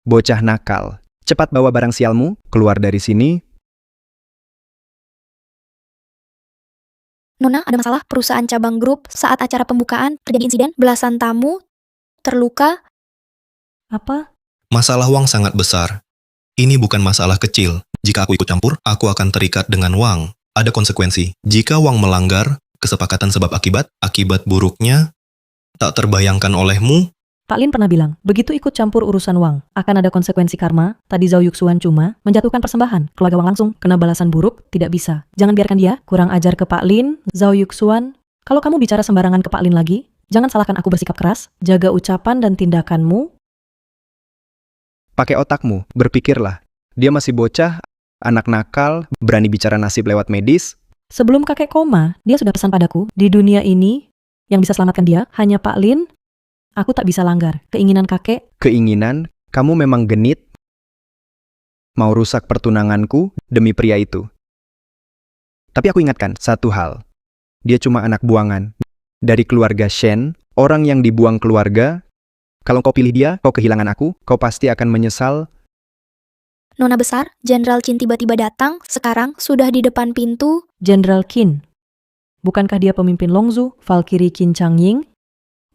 Bocah nakal. Cepat bawa barang sialmu, keluar dari sini. Nona, ada masalah perusahaan cabang grup saat acara pembukaan terjadi insiden, belasan tamu terluka. Apa? Masalah Wang sangat besar. Ini bukan masalah kecil. Jika aku ikut campur, aku akan terikat dengan Wang. Ada konsekuensi. Jika Wang melanggar kesepakatan sebab akibat buruknya tak terbayangkan olehmu. Pak Lin pernah bilang, begitu ikut campur urusan Wang, akan ada konsekuensi karma. Tadi Zhao Yuxuan cuma menjatuhkan persembahan. Keluarga Wang langsung kena balasan buruk, tidak bisa. Jangan biarkan dia kurang ajar ke Pak Lin, Zhao Yuxuan. Kalau kamu bicara sembarangan ke Pak Lin lagi, jangan salahkan aku bersikap keras. Jaga ucapan dan tindakanmu. Pakai otakmu, berpikirlah. Dia masih bocah, anak nakal, berani bicara nasib lewat medis. Sebelum kakek koma, dia sudah pesan padaku, di dunia ini, yang bisa selamatkan dia hanya Pak Lin. Aku tak bisa langgar keinginan kakek. Keinginan? Kamu memang genit? Mau rusak pertunanganku demi pria itu. Tapi aku ingatkan satu hal. Dia cuma anak buangan. Dari keluarga Shen, orang yang dibuang keluarga. Kalau kau pilih dia, kau kehilangan aku, kau pasti akan menyesal. Nona besar, Jenderal Qin tiba-tiba datang, sekarang sudah di depan pintu. Jenderal Qin. Bukankah dia pemimpin Longzhu, Valkyrie Qin Changying?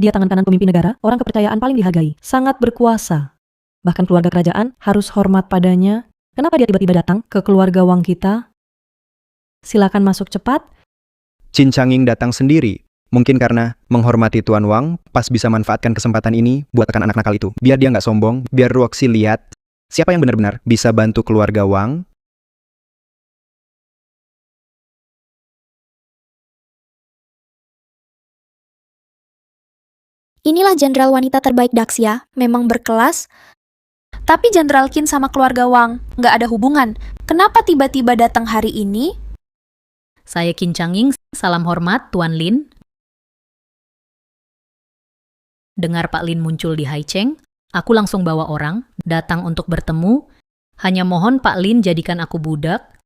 Dia tangan kanan pemimpin negara, orang kepercayaan paling dihargai, sangat berkuasa. Bahkan keluarga kerajaan harus hormat padanya. Kenapa dia tiba-tiba datang ke keluarga Wang kita? Silakan masuk cepat. Qin Changying datang sendiri. Mungkin karena menghormati Tuan Wang, pas bisa manfaatkan kesempatan ini buat tekan anak nakal itu. Biar dia nggak sombong, biar Ruoxi lihat siapa yang benar-benar bisa bantu keluarga Wang. Inilah jenderal wanita terbaik Daxia, memang berkelas. Tapi Jenderal Qin sama keluarga Wang nggak ada hubungan. Kenapa tiba-tiba datang hari ini? Saya Qin Changying, salam hormat Tuan Lin. Dengar Pak Lin muncul di Haicheng, aku langsung bawa orang, datang untuk bertemu. Hanya mohon Pak Lin jadikan aku budak.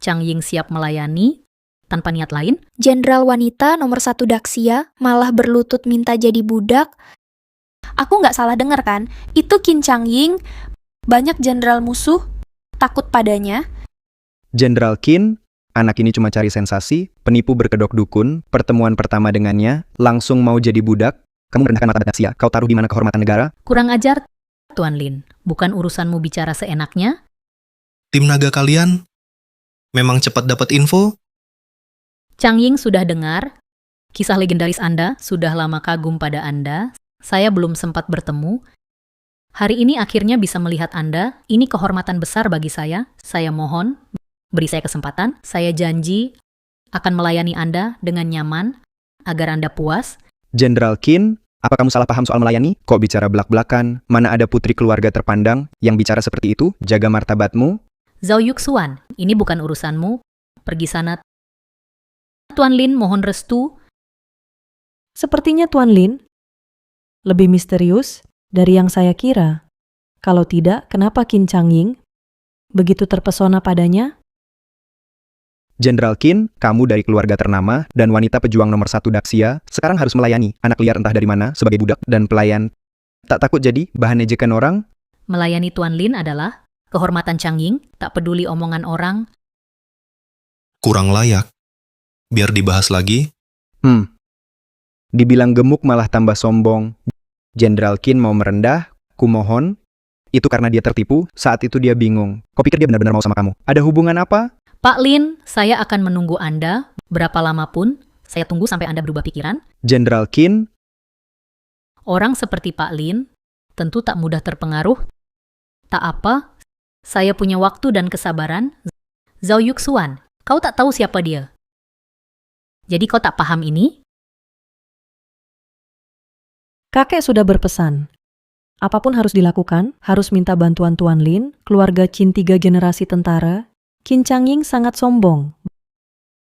Changying siap melayani, tanpa niat lain. Jenderal wanita nomor 1 Daxia malah berlutut minta jadi budak. Aku nggak salah dengar kan? Itu Qin Changying, banyak jenderal musuh, takut padanya. Jenderal Qin, anak ini cuma cari sensasi, penipu berkedok dukun, pertemuan pertama dengannya, langsung mau jadi budak. Kamu merendahkan martabat Daxia, kau taruh di mana kehormatan negara? Kurang ajar, Tuan Lin. Bukan urusanmu bicara seenaknya. Tim naga kalian memang cepat dapat info? Changying sudah dengar. Kisah legendaris Anda sudah lama kagum pada Anda. Saya belum sempat bertemu. Hari ini akhirnya bisa melihat Anda. Ini kehormatan besar bagi saya. Saya mohon, beri saya kesempatan. Saya janji akan melayani Anda dengan nyaman, agar Anda puas. Jenderal Qin, apa kamu salah paham soal melayani? Kok bicara belak-belakan? Mana ada putri keluarga terpandang yang bicara seperti itu? Jaga martabatmu. Zhao Yuxuan, ini bukan urusanmu. Pergi sana. Tuan Lin mohon restu. Sepertinya Tuan Lin lebih misterius dari yang saya kira. Kalau tidak, kenapa Qin Changying begitu terpesona padanya? Jenderal Qin, kamu dari keluarga ternama dan wanita pejuang nomor 1 Daxia, sekarang harus melayani anak liar entah dari mana sebagai budak dan pelayan. Tak takut jadi bahan ejekan orang? Melayani Tuan Lin adalah kehormatan Changying, tak peduli omongan orang. Kurang layak. Biar dibahas lagi. Dibilang gemuk malah tambah sombong. Jenderal Qin mau merendah, kumohon. Itu karena dia tertipu, saat itu dia bingung. Kau pikir dia benar-benar mau sama kamu? Ada hubungan apa? Pak Lin, saya akan menunggu Anda berapa lama pun. Saya tunggu sampai Anda berubah pikiran. Jenderal Qin, Orang seperti Pak Lin tentu tak mudah terpengaruh. Tak apa, saya punya waktu dan kesabaran. Zhao Yuxuan, kau tak tahu siapa dia. Jadi kau tak paham ini? Kakek sudah berpesan. Apapun harus dilakukan, harus minta bantuan Tuan Lin, keluarga Qin 3 generasi tentara. Qin Changying sangat sombong.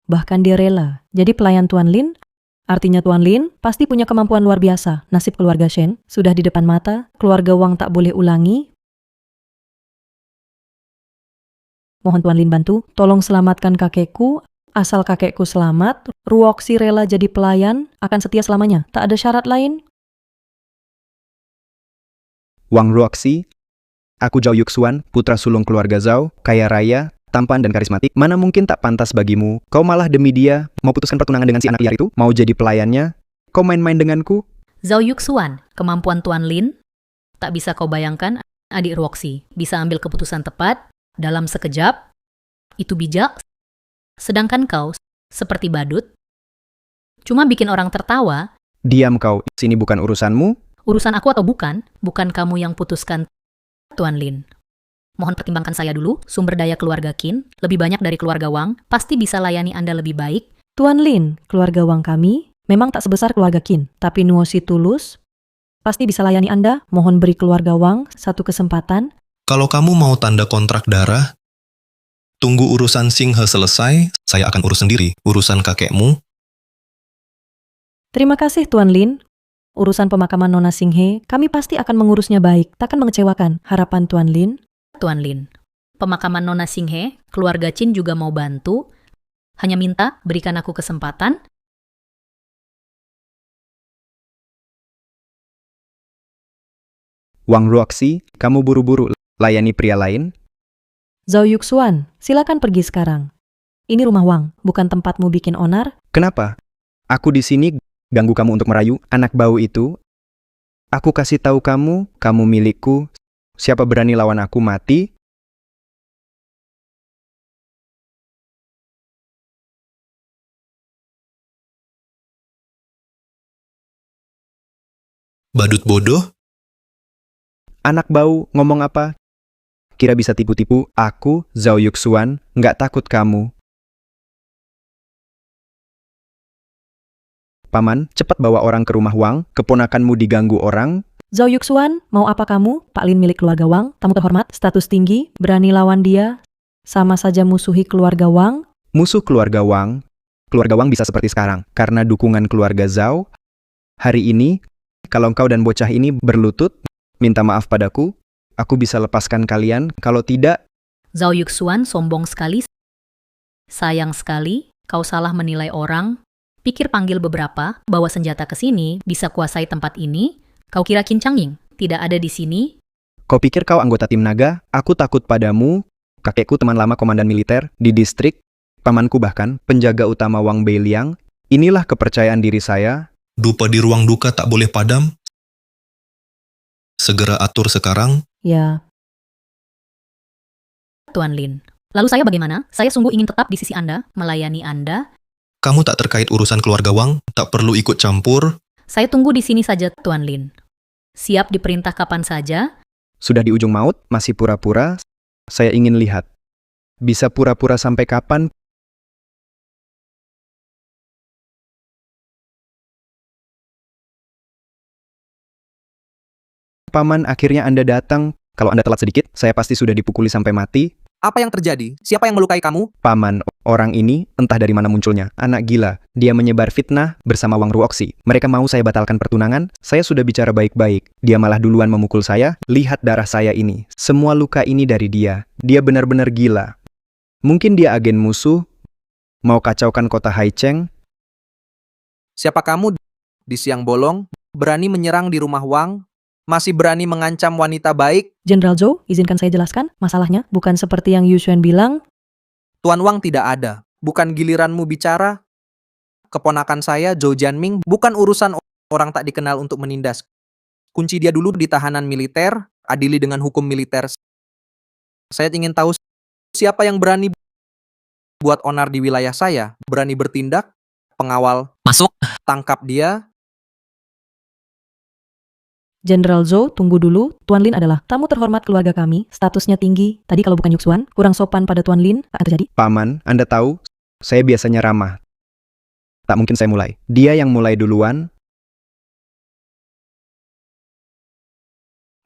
Bahkan dia rela jadi pelayan Tuan Lin. Artinya Tuan Lin pasti punya kemampuan luar biasa. Nasib keluarga Shen sudah di depan mata, keluarga Wang tak boleh ulangi. Mohon Tuan Lin bantu, tolong selamatkan kakekku. Asal kakekku selamat, Ruoxi rela jadi pelayan, akan setia selamanya. Tak ada syarat lain. Wang Ruoxi, aku Zhao Yuxuan, putra sulung keluarga Zhao, kaya raya, tampan dan karismatik. Mana mungkin tak pantas bagimu? Kau malah demi dia mau putuskan pertunangan dengan si anak liar itu? Mau jadi pelayannya? Kau main-main denganku? Zhao Yuxuan, kemampuan Tuan Lin tak bisa kau bayangkan. Adik Ruoxi bisa ambil keputusan tepat dalam sekejap. Itu bijak. Sedangkan kau seperti badut, cuma bikin orang tertawa. Diam kau, sini bukan urusanmu. Urusan aku atau bukan kamu yang putuskan, Tuan Lin. Mohon pertimbangkan saya dulu, sumber daya keluarga Qin lebih banyak dari keluarga Wang, pasti bisa layani Anda lebih baik. Tuan Lin, keluarga Wang kami memang tak sebesar keluarga Qin, tapi Nuosi tulus, pasti bisa layani Anda. Mohon beri keluarga Wang satu kesempatan. Kalau kamu mau tanda kontrak darah, tunggu urusan Xinghe selesai, saya akan urus sendiri. Urusan kakekmu. Terima kasih Tuan Lin. Urusan pemakaman Nona Xinghe, kami pasti akan mengurusnya baik, takkan mengecewakan. Harapan Tuan Lin. Tuan Lin, pemakaman Nona Xinghe, keluarga Qin juga mau bantu. Hanya minta berikan aku kesempatan. Wang Ruoxi, kamu buru-buru layani pria lain? Zhao Yuxuan, silakan pergi sekarang. Ini rumah Wang, bukan tempatmu bikin onar. Kenapa? Aku di sini ganggu kamu untuk merayu anak bau itu. Aku kasih tahu kamu, kamu milikku. Siapa berani lawan aku mati? Badut bodoh? Anak bau, ngomong apa? Kira bisa tipu-tipu? Aku, Zhao Yuxuan, nggak takut kamu. Paman, cepat bawa orang ke rumah Wang, keponakanmu diganggu orang. Zhao Yuxuan, mau apa kamu? Pak Lin milik keluarga Wang, tamu terhormat, status tinggi, berani lawan dia, sama saja musuhi keluarga Wang. Musuh keluarga Wang bisa seperti sekarang, karena dukungan keluarga Zhao. Hari ini, kalau engkau dan bocah ini berlutut, minta maaf padaku, aku bisa lepaskan kalian, kalau tidak, Zhao Yuxuan sombong sekali. Sayang sekali, kau salah menilai orang. Pikir panggil beberapa, bawa senjata ke sini, bisa kuasai tempat ini. Kau kira Qin Changying tidak ada di sini? kau pikir kau anggota tim naga, aku takut padamu, kakekku teman lama komandan militer di distrik, pamanku bahkan penjaga utama Wang Beiliang, inilah kepercayaan diri saya. Dupa di ruang duka tak boleh padam? Segera atur sekarang. Ya, Tuan Lin. Lalu saya bagaimana? Saya sungguh ingin tetap di sisi Anda, melayani Anda. Kamu tak terkait urusan keluarga Wang, tak perlu ikut campur. Saya tunggu di sini saja, Tuan Lin. Siap diperintah kapan saja. Sudah di ujung maut, masih pura-pura, saya ingin lihat. Bisa pura-pura sampai kapan? Paman, akhirnya Anda datang. Kalau Anda telat sedikit, saya pasti sudah dipukuli sampai mati. Apa yang terjadi? Siapa yang melukai kamu? Paman, orang ini entah dari mana munculnya. Anak gila. Dia menyebar fitnah bersama Wang Ruoxi. Mereka mau saya batalkan pertunangan. Saya sudah bicara baik-baik. Dia malah duluan memukul saya. Lihat darah saya ini. Semua luka ini dari dia. Dia benar-benar gila. Mungkin dia agen musuh. Mau kacaukan kota Haicheng. Siapa kamu di siang bolong, berani menyerang di rumah Wang, masih berani mengancam wanita baik? Jenderal Zhou, izinkan saya jelaskan, masalahnya bukan seperti yang Yu Xuan bilang. Tuan Wang tidak ada. Bukan giliranmu bicara. Keponakan saya, Zhou Jianming, bukan urusan orang tak dikenal untuk menindas. Kunci dia dulu di tahanan militer, adili dengan hukum militer. Saya ingin tahu siapa yang berani buat onar di wilayah saya, berani bertindak, pengawal, Masuk. tangkap dia. Jenderal Zhou, tunggu dulu. Tuan Lin adalah tamu terhormat keluarga kami, statusnya tinggi. Tadi kalau bukan Yuxuan, kurang sopan pada Tuan Lin, tak akan terjadi. Paman, Anda tahu, saya biasanya ramah. Tak mungkin saya mulai. Dia yang mulai duluan.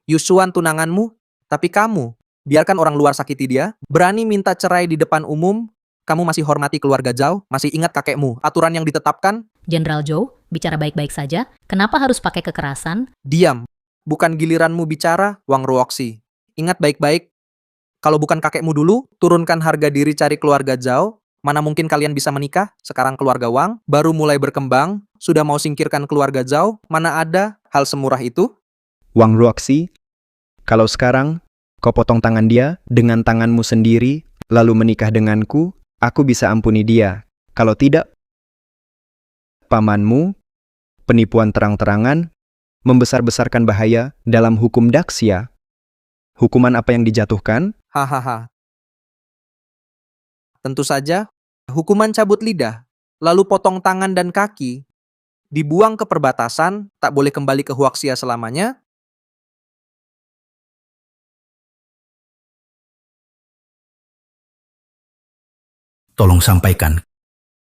Yusuan tunanganmu, tapi kamu, biarkan orang luar sakiti dia, berani minta cerai di depan umum, kamu masih hormati keluarga Zhao, masih ingat kakekmu, aturan yang ditetapkan? Jenderal Zhou, bicara baik-baik saja. Kenapa harus pakai kekerasan? Diam, bukan giliranmu bicara, Wang Ruoxi. Ingat baik-baik, kalau bukan kakekmu dulu, turunkan harga diri cari keluarga Zhao, mana mungkin kalian bisa menikah, sekarang keluarga Wang, baru mulai berkembang, sudah mau singkirkan keluarga Zhao, mana ada hal semurah itu? Wang Ruoxi, kalau sekarang kau potong tangan dia dengan tanganmu sendiri, lalu menikah denganku, aku bisa ampuni dia. Kalau tidak, pamanmu, penipuan terang-terangan, membesar-besarkan bahaya dalam hukum Daxia. Hukuman apa yang dijatuhkan? Hahaha. Tentu saja, hukuman cabut lidah, lalu potong tangan dan kaki, dibuang ke perbatasan, tak boleh kembali ke Huaxia selamanya. Tolong sampaikan.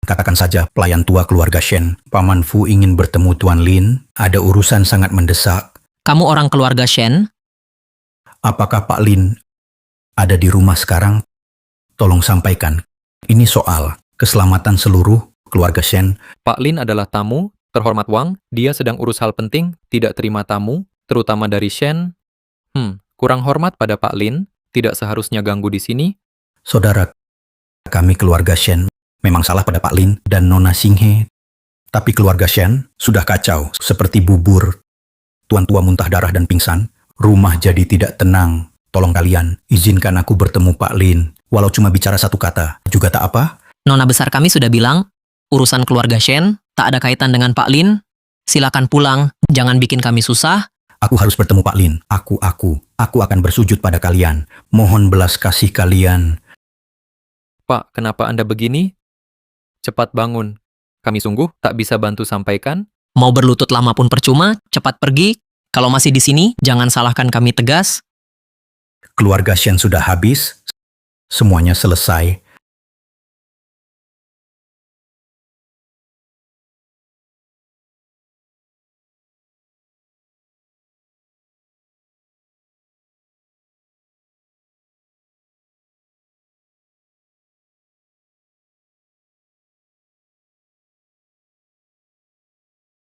Katakan saja pelayan tua keluarga Shen, Paman Fu ingin bertemu Tuan Lin, ada urusan sangat mendesak. Kamu orang keluarga Shen? Apakah Pak Lin ada di rumah sekarang? Tolong sampaikan. Ini soal keselamatan seluruh keluarga Shen. Pak Lin adalah tamu, terhormat Wang, dia sedang urus hal penting, tidak terima tamu, terutama dari Shen. Kurang hormat pada Pak Lin, tidak seharusnya ganggu di sini. Saudara kami keluarga Shen memang salah pada Pak Lin dan Nona Xinghe. Tapi keluarga Shen sudah kacau, seperti bubur. Tuan tua muntah darah dan pingsan, rumah jadi tidak tenang. Tolong kalian, izinkan aku bertemu Pak Lin. Walau cuma bicara satu kata, juga tak apa. Nona besar kami sudah bilang, urusan keluarga Shen tak ada kaitan dengan Pak Lin. Silakan pulang, jangan bikin kami susah. Aku harus bertemu Pak Lin. Aku akan bersujud pada kalian. Mohon belas kasih kalian. Pak, kenapa Anda begini? Cepat bangun. Kami sungguh tak bisa bantu sampaikan. Mau berlutut lama pun percuma, cepat pergi. Kalau masih di sini, jangan salahkan kami tegas. Keluarga Shen sudah habis, semuanya selesai.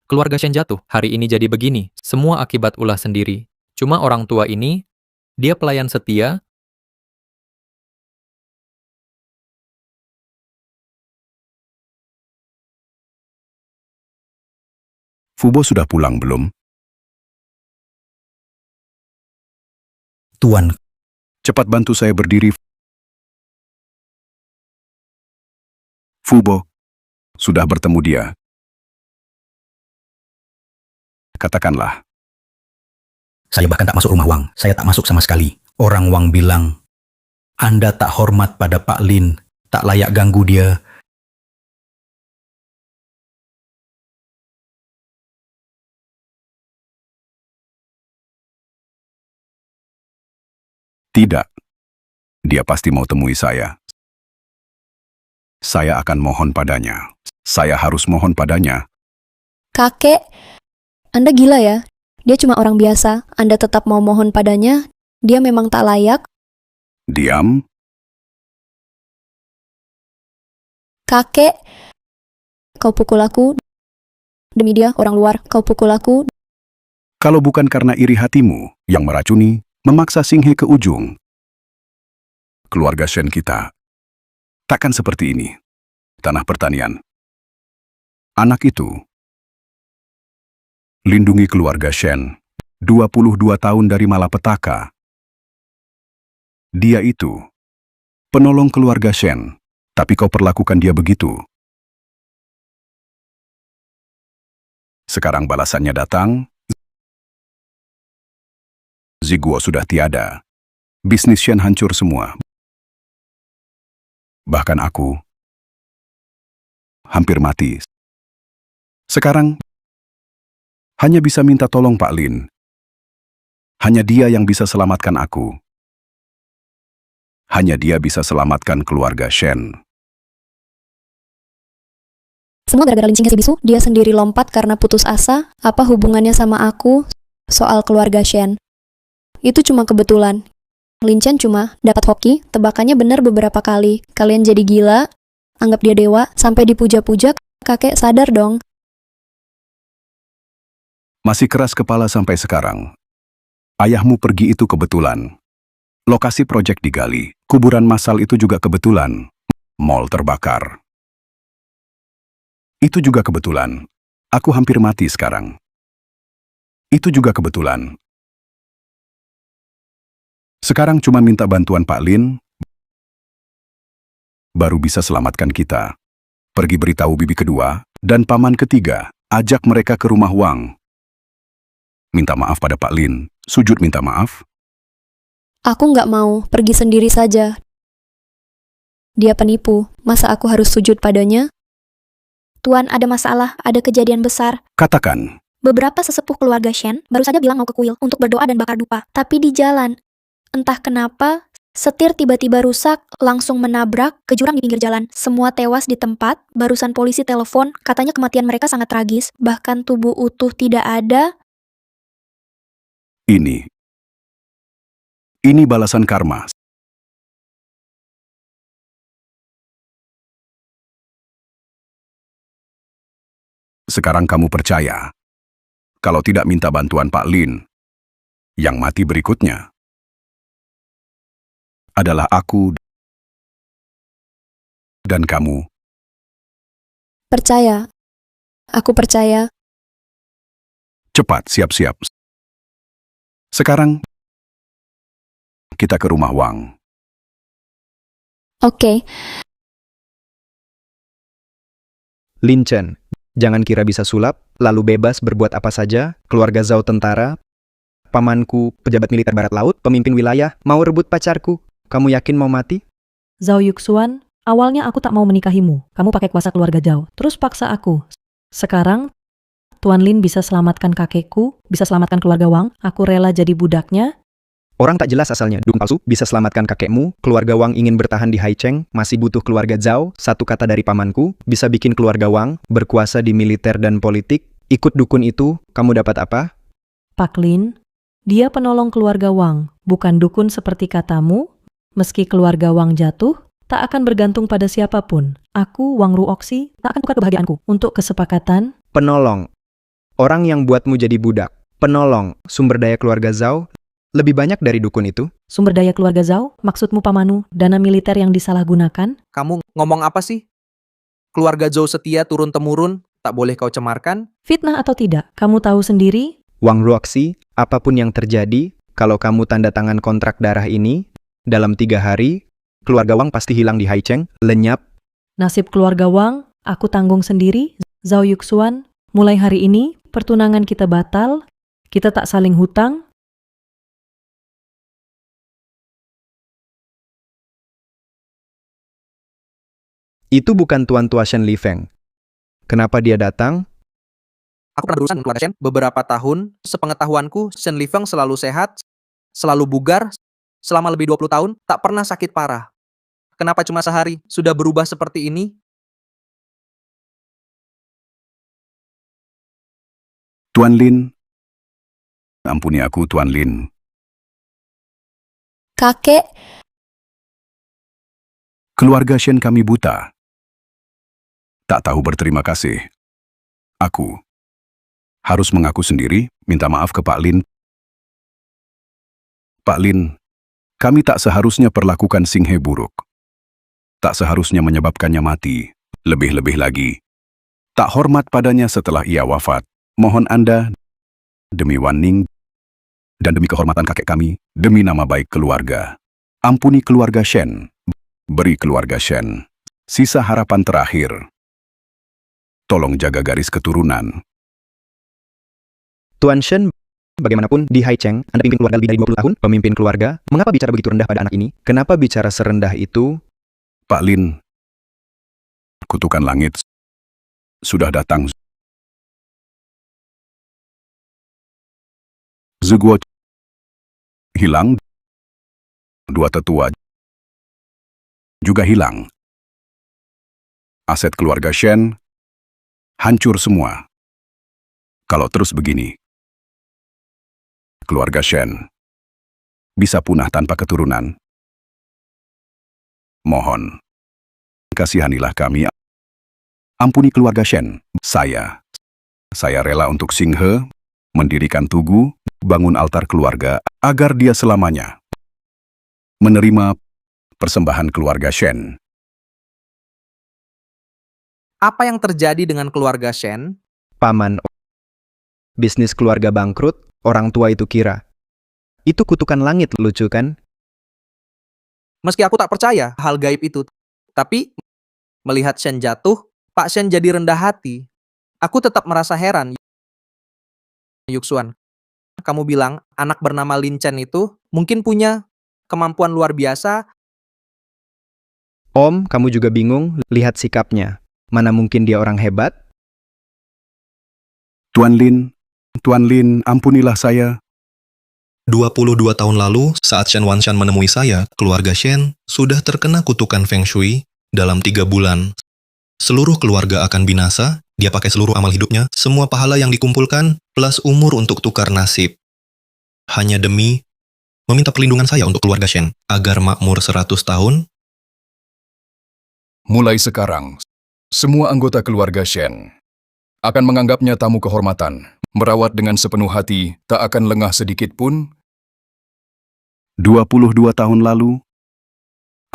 Keluarga Shen jatuh, hari ini jadi begini. Semua akibat ulah sendiri. Cuma orang tua ini, dia pelayan setia. Fubo sudah pulang belum? Tuan, Cepat bantu saya berdiri. Fubo, sudah bertemu dia. Katakanlah. saya bahkan tak masuk rumah Wang. Saya tak masuk sama sekali. Orang Wang bilang, Anda tak hormat pada Pak Lin, tak layak ganggu dia. Tidak. Dia pasti mau temui saya. Saya akan mohon padanya. Saya harus mohon padanya. Kakek, Anda gila ya? Dia cuma orang biasa. Anda tetap mau mohon padanya? Dia memang tak layak. Diam. Kakek, kau pukul aku. Demi dia, orang luar, kau pukul aku. Kalau bukan karena iri hatimu yang meracuni, memaksa Singhe ke ujung. Keluarga Shen kita takkan seperti ini. Tanah pertanian. Anak itu lindungi keluarga Shen 22 tahun dari malapetaka. Dia itu penolong keluarga Shen, tapi kau perlakukan dia begitu. Sekarang balasannya datang. Ziguo sudah tiada. Bisnis Shen hancur semua. Bahkan aku hampir mati. Sekarang hanya bisa minta tolong Pak Lin. Hanya dia yang bisa selamatkan aku. Hanya dia bisa selamatkan keluarga Shen. Semua gara-gara lincingnya si bisu, dia sendiri lompat karena putus asa. Apa hubungannya sama aku soal keluarga Shen? Itu cuma kebetulan. Lincen cuma dapat hoki, tebakannya benar beberapa kali. Kalian jadi gila, anggap dia dewa, sampai dipuja-puja, kakek sadar dong. Masih keras kepala sampai sekarang. Ayahmu pergi itu kebetulan. Lokasi proyek digali, kuburan massal itu juga kebetulan. Mall terbakar. Itu juga kebetulan. Aku hampir mati sekarang. Itu juga kebetulan. Sekarang cuma minta bantuan Pak Lin, baru bisa selamatkan kita. Pergi beritahu bibi kedua dan paman ketiga, ajak mereka ke rumah Wang. Minta maaf pada Pak Lin, sujud minta maaf. Aku nggak mau, pergi sendiri saja. Dia penipu, masa aku harus sujud padanya? Tuan, ada masalah, ada kejadian besar. Katakan. Beberapa sesepuh keluarga Shen baru saja bilang mau ke kuil untuk berdoa dan bakar dupa. Tapi di jalan, entah kenapa, setir tiba-tiba rusak, langsung menabrak ke jurang di pinggir jalan. Semua tewas di tempat, barusan polisi telepon, katanya kematian mereka sangat tragis, bahkan tubuh utuh tidak ada. Ini balasan karma. Sekarang kamu percaya, kalau tidak minta bantuan Pak Lin, yang mati berikutnya adalah aku dan kamu. Percaya. Aku percaya. Cepat, siap-siap. Sekarang, kita ke rumah Wang. Oke. Lin Chen, jangan kira bisa sulap, lalu bebas berbuat apa saja. Keluarga Zhao tentara, pamanku pejabat militer barat laut, pemimpin wilayah, mau rebut pacarku. Kamu yakin mau mati? Zhao Yuxuan, awalnya aku tak mau menikahimu. Kamu pakai kuasa keluarga Zhao, terus paksa aku. Sekarang, Tuan Lin bisa selamatkan kakekku, bisa selamatkan keluarga Wang, aku rela jadi budaknya. Orang tak jelas asalnya, dukun palsu, bisa selamatkan kakekmu, keluarga Wang ingin bertahan di Haicheng, masih butuh keluarga Zhao, satu kata dari pamanku, bisa bikin keluarga Wang berkuasa di militer dan politik. Ikut dukun itu, kamu dapat apa? Pak Lin, dia penolong keluarga Wang, bukan dukun seperti katamu. Meski keluarga Wang jatuh, tak akan bergantung pada siapapun. Aku, Wang Ruoxi, tak akan tukar kebahagiaanku untuk kesepakatan. Penolong. Orang yang buatmu jadi budak. Penolong, sumber daya keluarga Zhao, lebih banyak dari dukun itu. Sumber daya keluarga Zhao, maksudmu Pamanu, dana militer yang disalahgunakan? Kamu ngomong apa sih? Keluarga Zhou setia turun-temurun, tak boleh kau cemarkan? Fitnah atau tidak, kamu tahu sendiri. Wang Ruoxi, apapun yang terjadi, kalau kamu tanda tangan kontrak darah ini, dalam 3 hari, keluarga Wang pasti hilang di Haicheng, lenyap. Nasib keluarga Wang, aku tanggung sendiri. Zhao Yuxuan, mulai hari ini, pertunangan kita batal, kita tak saling hutang. Itu bukan Tuan Tua Shen Li Feng. Kenapa dia datang? Aku pernah berurusan dengan keluarga Shen beberapa tahun. Sepengetahuanku, Shen Li Feng selalu sehat, selalu bugar, selama lebih 20 tahun, tak pernah sakit parah. Kenapa cuma sehari sudah berubah seperti ini? Tuan Lin, ampuni aku, Tuan Lin. Kakek, Keluarga Shen kami buta. Tak tahu berterima kasih. Aku harus mengaku sendiri, minta maaf ke Pak Lin. Pak Lin, kami tak seharusnya perlakukan Singhe buruk. Tak seharusnya menyebabkannya mati. Lebih-lebih lagi, tak hormat padanya setelah ia wafat. Mohon Anda, demi Wan Ning, dan demi kehormatan kakek kami, demi nama baik keluarga, ampuni keluarga Shen. Beri keluarga Shen sisa harapan terakhir. Tolong jaga garis keturunan. Tuan Shen, bagaimanapun di Haicheng, Anda pimpin keluarga lebih dari 20 tahun, pemimpin keluarga. Mengapa bicara begitu rendah pada anak ini? Kenapa bicara serendah itu? Pak Lin, kutukan langit sudah datang. Zuguo hilang, 2 tetua juga hilang. Aset keluarga Shen hancur semua. Kalau terus begini, keluarga Shen bisa punah tanpa keturunan. Mohon, kasihanilah kami. Ampuni keluarga Shen. Saya rela untuk Singhe mendirikan tugu, bangun altar keluarga, agar dia selamanya menerima persembahan keluarga Shen. Apa yang terjadi dengan keluarga Shen? Paman, bisnis keluarga bangkrut, orang tua itu kira. Itu kutukan langit, lucu kan? Meski aku tak percaya hal gaib itu, tapi melihat Shen jatuh, Pak Shen jadi rendah hati. Aku tetap merasa heran. Yuxuan, kamu bilang anak bernama Lin Chen itu mungkin punya kemampuan luar biasa. Om, kamu juga bingung, lihat sikapnya. Mana mungkin dia orang hebat? Tuan Lin, ampunilah saya. 22 tahun lalu, saat Shen Wanshan menemui saya, keluarga Shen sudah terkena kutukan Feng Shui dalam 3 bulan. Seluruh keluarga akan binasa, dia pakai seluruh amal hidupnya, semua pahala yang dikumpulkan, plus umur untuk tukar nasib. Hanya demi meminta perlindungan saya untuk keluarga Shen, agar makmur 100 tahun. Mulai sekarang, semua anggota keluarga Shen akan menganggapnya tamu kehormatan, merawat dengan sepenuh hati, tak akan lengah sedikit pun. 22 tahun lalu,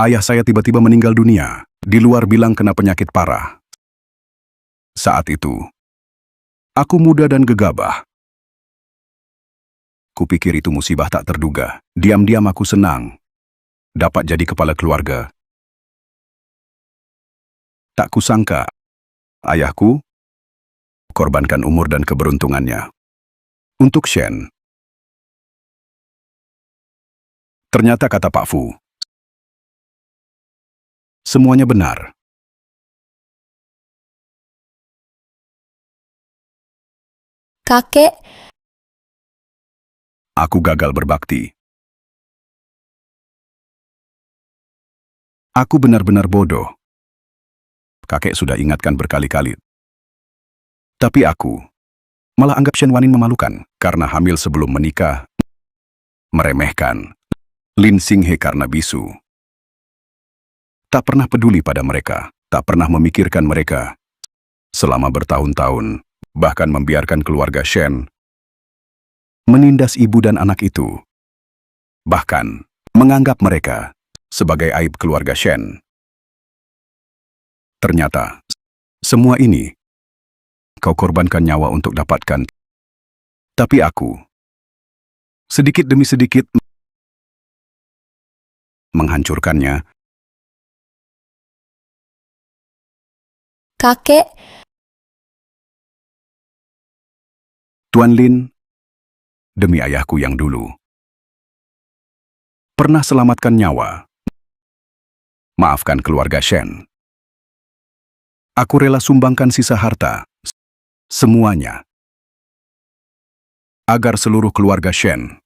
ayah saya tiba-tiba meninggal dunia, di luar bilang kena penyakit parah. Saat itu, aku muda dan gegabah. Kupikir itu musibah tak terduga. Diam-diam aku senang dapat jadi kepala keluarga. Tak kusangka, ayahku korbankan umur dan keberuntungannya untuk Shen. Ternyata kata Pak Fu, semuanya benar. Kakek, Aku gagal berbakti. Aku benar-benar bodoh. Kakek sudah ingatkan berkali-kali. Tapi aku malah anggap Shen Wanin memalukan karena hamil sebelum menikah. Meremehkan Lin Xinghe karena bisu. Tak pernah peduli pada mereka, tak pernah memikirkan mereka. Selama bertahun-tahun, bahkan membiarkan keluarga Shen menindas ibu dan anak itu. Bahkan menganggap mereka sebagai aib keluarga Shen. Ternyata, semua ini kau korbankan nyawa untuk dapatkan. Tapi aku, sedikit demi sedikit, menghancurkannya. kakek, Tuan Lin, demi ayahku yang dulu, pernah selamatkan nyawa. Maafkan keluarga Shen. Aku rela sumbangkan sisa harta, semuanya, agar seluruh keluarga Shen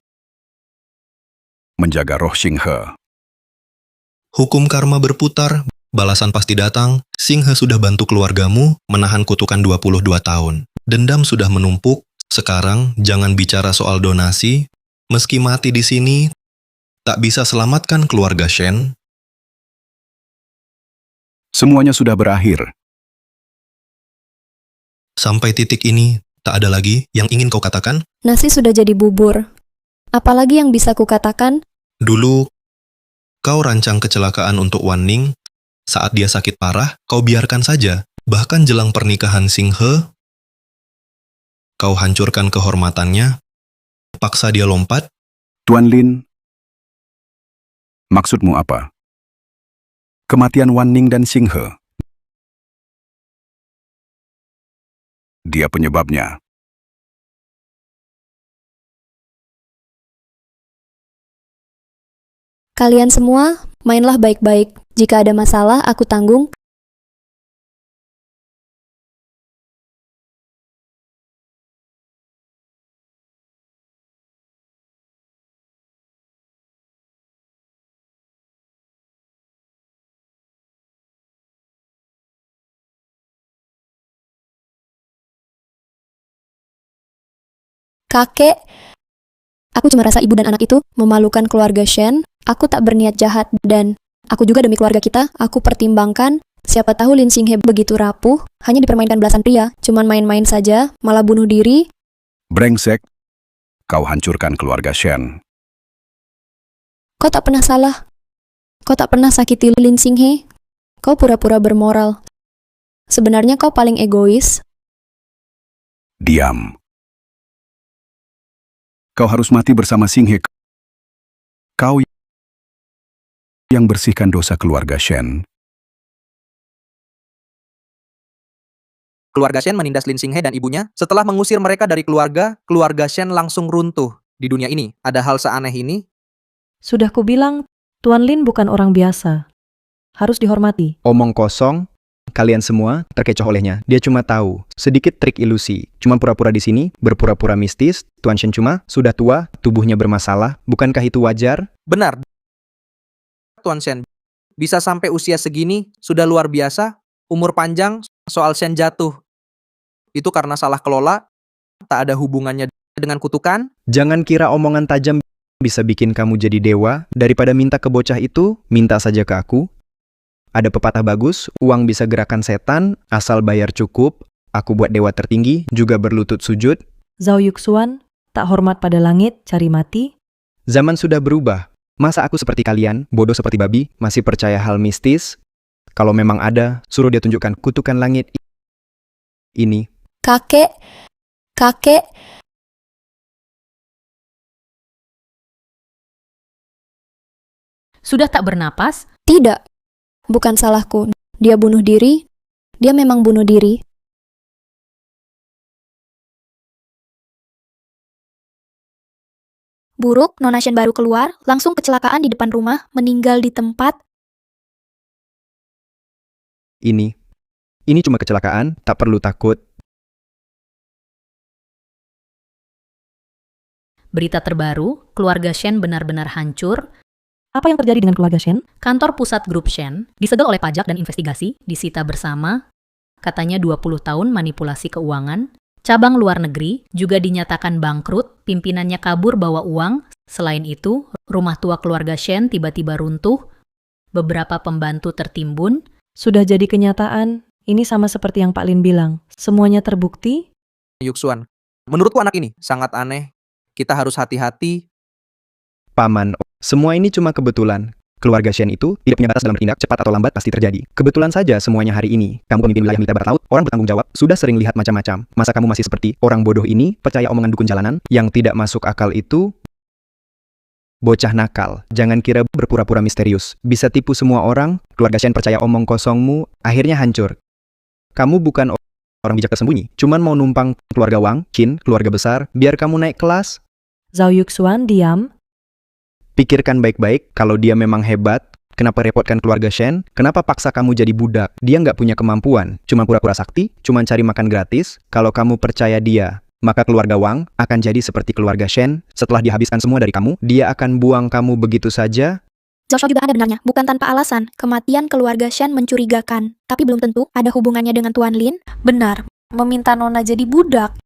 menjaga roh Xinghe. Hukum karma berputar, balasan pasti datang. Xinghe sudah bantu keluargamu menahan kutukan 22 tahun. Dendam sudah menumpuk. Sekarang jangan bicara soal donasi. Meski mati di sini, tak bisa selamatkan keluarga Shen. Semuanya sudah berakhir. Sampai titik ini, tak ada lagi yang ingin kau katakan? nasi sudah jadi bubur. Apalagi yang bisa kukatakan? Dulu, kau rancang kecelakaan untuk Wan Ning. Saat dia sakit parah, kau biarkan saja. Bahkan jelang pernikahan Xinghe, kau hancurkan kehormatannya, paksa dia lompat. Tuan Lin, maksudmu apa? Kematian Wan Ning dan Xinghe. Dia penyebabnya. Kalian semua, mainlah baik-baik. Jika ada masalah, aku tanggung. Kakek, aku cuma rasa ibu dan anak itu memalukan keluarga Shen. Aku tak berniat jahat dan aku juga demi keluarga kita, aku pertimbangkan. Siapa tahu Lin Xinghe begitu rapuh, hanya dipermainkan belasan pria, cuman main-main saja, malah bunuh diri. Brengsek, kau hancurkan keluarga Shen. Kau tak pernah salah. Kau tak pernah sakiti Lin Xinghe. Kau pura-pura bermoral. Sebenarnya kau paling egois. Diam. Kau harus mati bersama Xinghe. Kau yang bersihkan dosa keluarga Shen. Keluarga Shen menindas Lin Xinghe dan ibunya. Setelah mengusir mereka dari keluarga, keluarga Shen langsung runtuh. Di dunia ini, ada hal seaneh ini? Sudah kubilang, Tuan Lin bukan orang biasa. Harus dihormati. Omong kosong, kalian semua terkecoh olehnya. Dia cuma tahu sedikit trik ilusi. Cuma pura-pura di sini, berpura-pura mistis. Tuan Shen cuma sudah tua, tubuhnya bermasalah. Bukankah itu wajar? Benar. Tuan Shen, bisa sampai usia segini, sudah luar biasa. Umur panjang, soal Shen jatuh. Itu karena salah kelola, tak ada hubungannya dengan kutukan. Jangan kira omongan tajam bisa bikin kamu jadi dewa. Daripada minta ke bocah itu, minta saja ke aku. Ada pepatah bagus, uang bisa gerakan setan, asal bayar cukup. Aku buat dewa tertinggi, juga berlutut sujud. Zhao Yuxuan, tak hormat pada langit, cari mati. Zaman sudah berubah. Masa aku seperti kalian, bodoh seperti babi, masih percaya hal mistis? Kalau memang ada, suruh dia tunjukkan kutukan langit ini. Kakek, kakek, Sudah tak bernapas? tidak. Bukan salahku. Dia bunuh diri. Dia memang bunuh diri. Buruk, Nona Shen baru keluar, langsung kecelakaan di depan rumah, meninggal di tempat. Ini cuma kecelakaan, tak perlu takut. Berita terbaru, keluarga Shen benar-benar hancur. Apa yang terjadi dengan keluarga Shen? Kantor pusat grup Shen disegel oleh pajak dan investigasi, disita bersama. Katanya 20 tahun manipulasi keuangan. Cabang luar negeri juga dinyatakan bangkrut, pimpinannya kabur bawa uang. Selain itu, rumah tua keluarga Shen tiba-tiba runtuh. Beberapa pembantu tertimbun. Sudah jadi kenyataan. Ini sama seperti yang Pak Lin bilang. Semuanya terbukti. Yuksuan, menurutku anak ini sangat aneh. Kita harus hati-hati. Paman, semua ini cuma kebetulan. Keluarga Shen itu tidak punya batas dalam bertindak, cepat atau lambat pasti terjadi. Kebetulan saja semuanya hari ini. Kamu pemimpin wilayah militer barat laut, orang bertanggung jawab, sudah sering lihat macam-macam. Masa kamu masih seperti orang bodoh ini, percaya omongan dukun jalanan, yang tidak masuk akal itu? Bocah nakal, jangan kira berpura-pura misterius. Bisa tipu semua orang, keluarga Shen percaya omong kosongmu, akhirnya hancur. Kamu bukan orang bijak tersembunyi, cuman mau numpang keluarga Wang, Qin, keluarga besar, biar kamu naik kelas. Zhao Yuxuan diam. Pikirkan baik-baik, kalau dia memang hebat, kenapa repotkan keluarga Shen? Kenapa paksa kamu jadi budak? Dia nggak punya kemampuan, cuma pura-pura sakti, cuma cari makan gratis. Kalau kamu percaya dia, maka keluarga Wang akan jadi seperti keluarga Shen. Setelah dihabiskan semua dari kamu, dia akan buang kamu begitu saja. Zhao Shao juga ada benarnya, bukan tanpa alasan. Kematian keluarga Shen mencurigakan, tapi belum tentu ada hubungannya dengan Tuan Lin. Benar, meminta Nona jadi budak.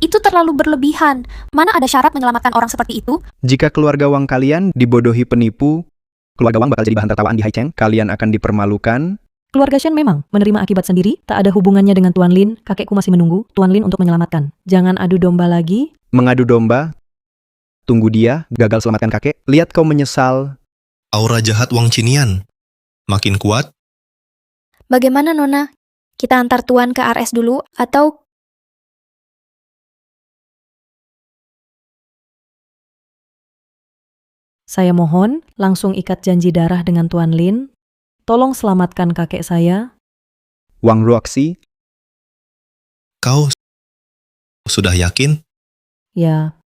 Itu terlalu berlebihan. Mana ada syarat menyelamatkan orang seperti itu? Jika keluarga Wang kalian dibodohi penipu, keluarga Wang bakal jadi bahan tertawaan di Haicheng. Kalian akan dipermalukan. Keluarga Shen memang menerima akibat sendiri, tak ada hubungannya dengan Tuan Lin. Kakekku masih menunggu Tuan Lin untuk menyelamatkan. Jangan adu domba lagi. Mengadu domba? Tunggu dia, gagal selamatkan kakek. Lihat kau menyesal. Aura jahat Wang Qinian makin kuat. Bagaimana Nona? Kita antar Tuan ke RS dulu atau... Saya mohon, langsung ikat janji darah dengan Tuan Lin. Tolong selamatkan kakek saya. Wang Ruoxi, Kau sudah yakin? Ya,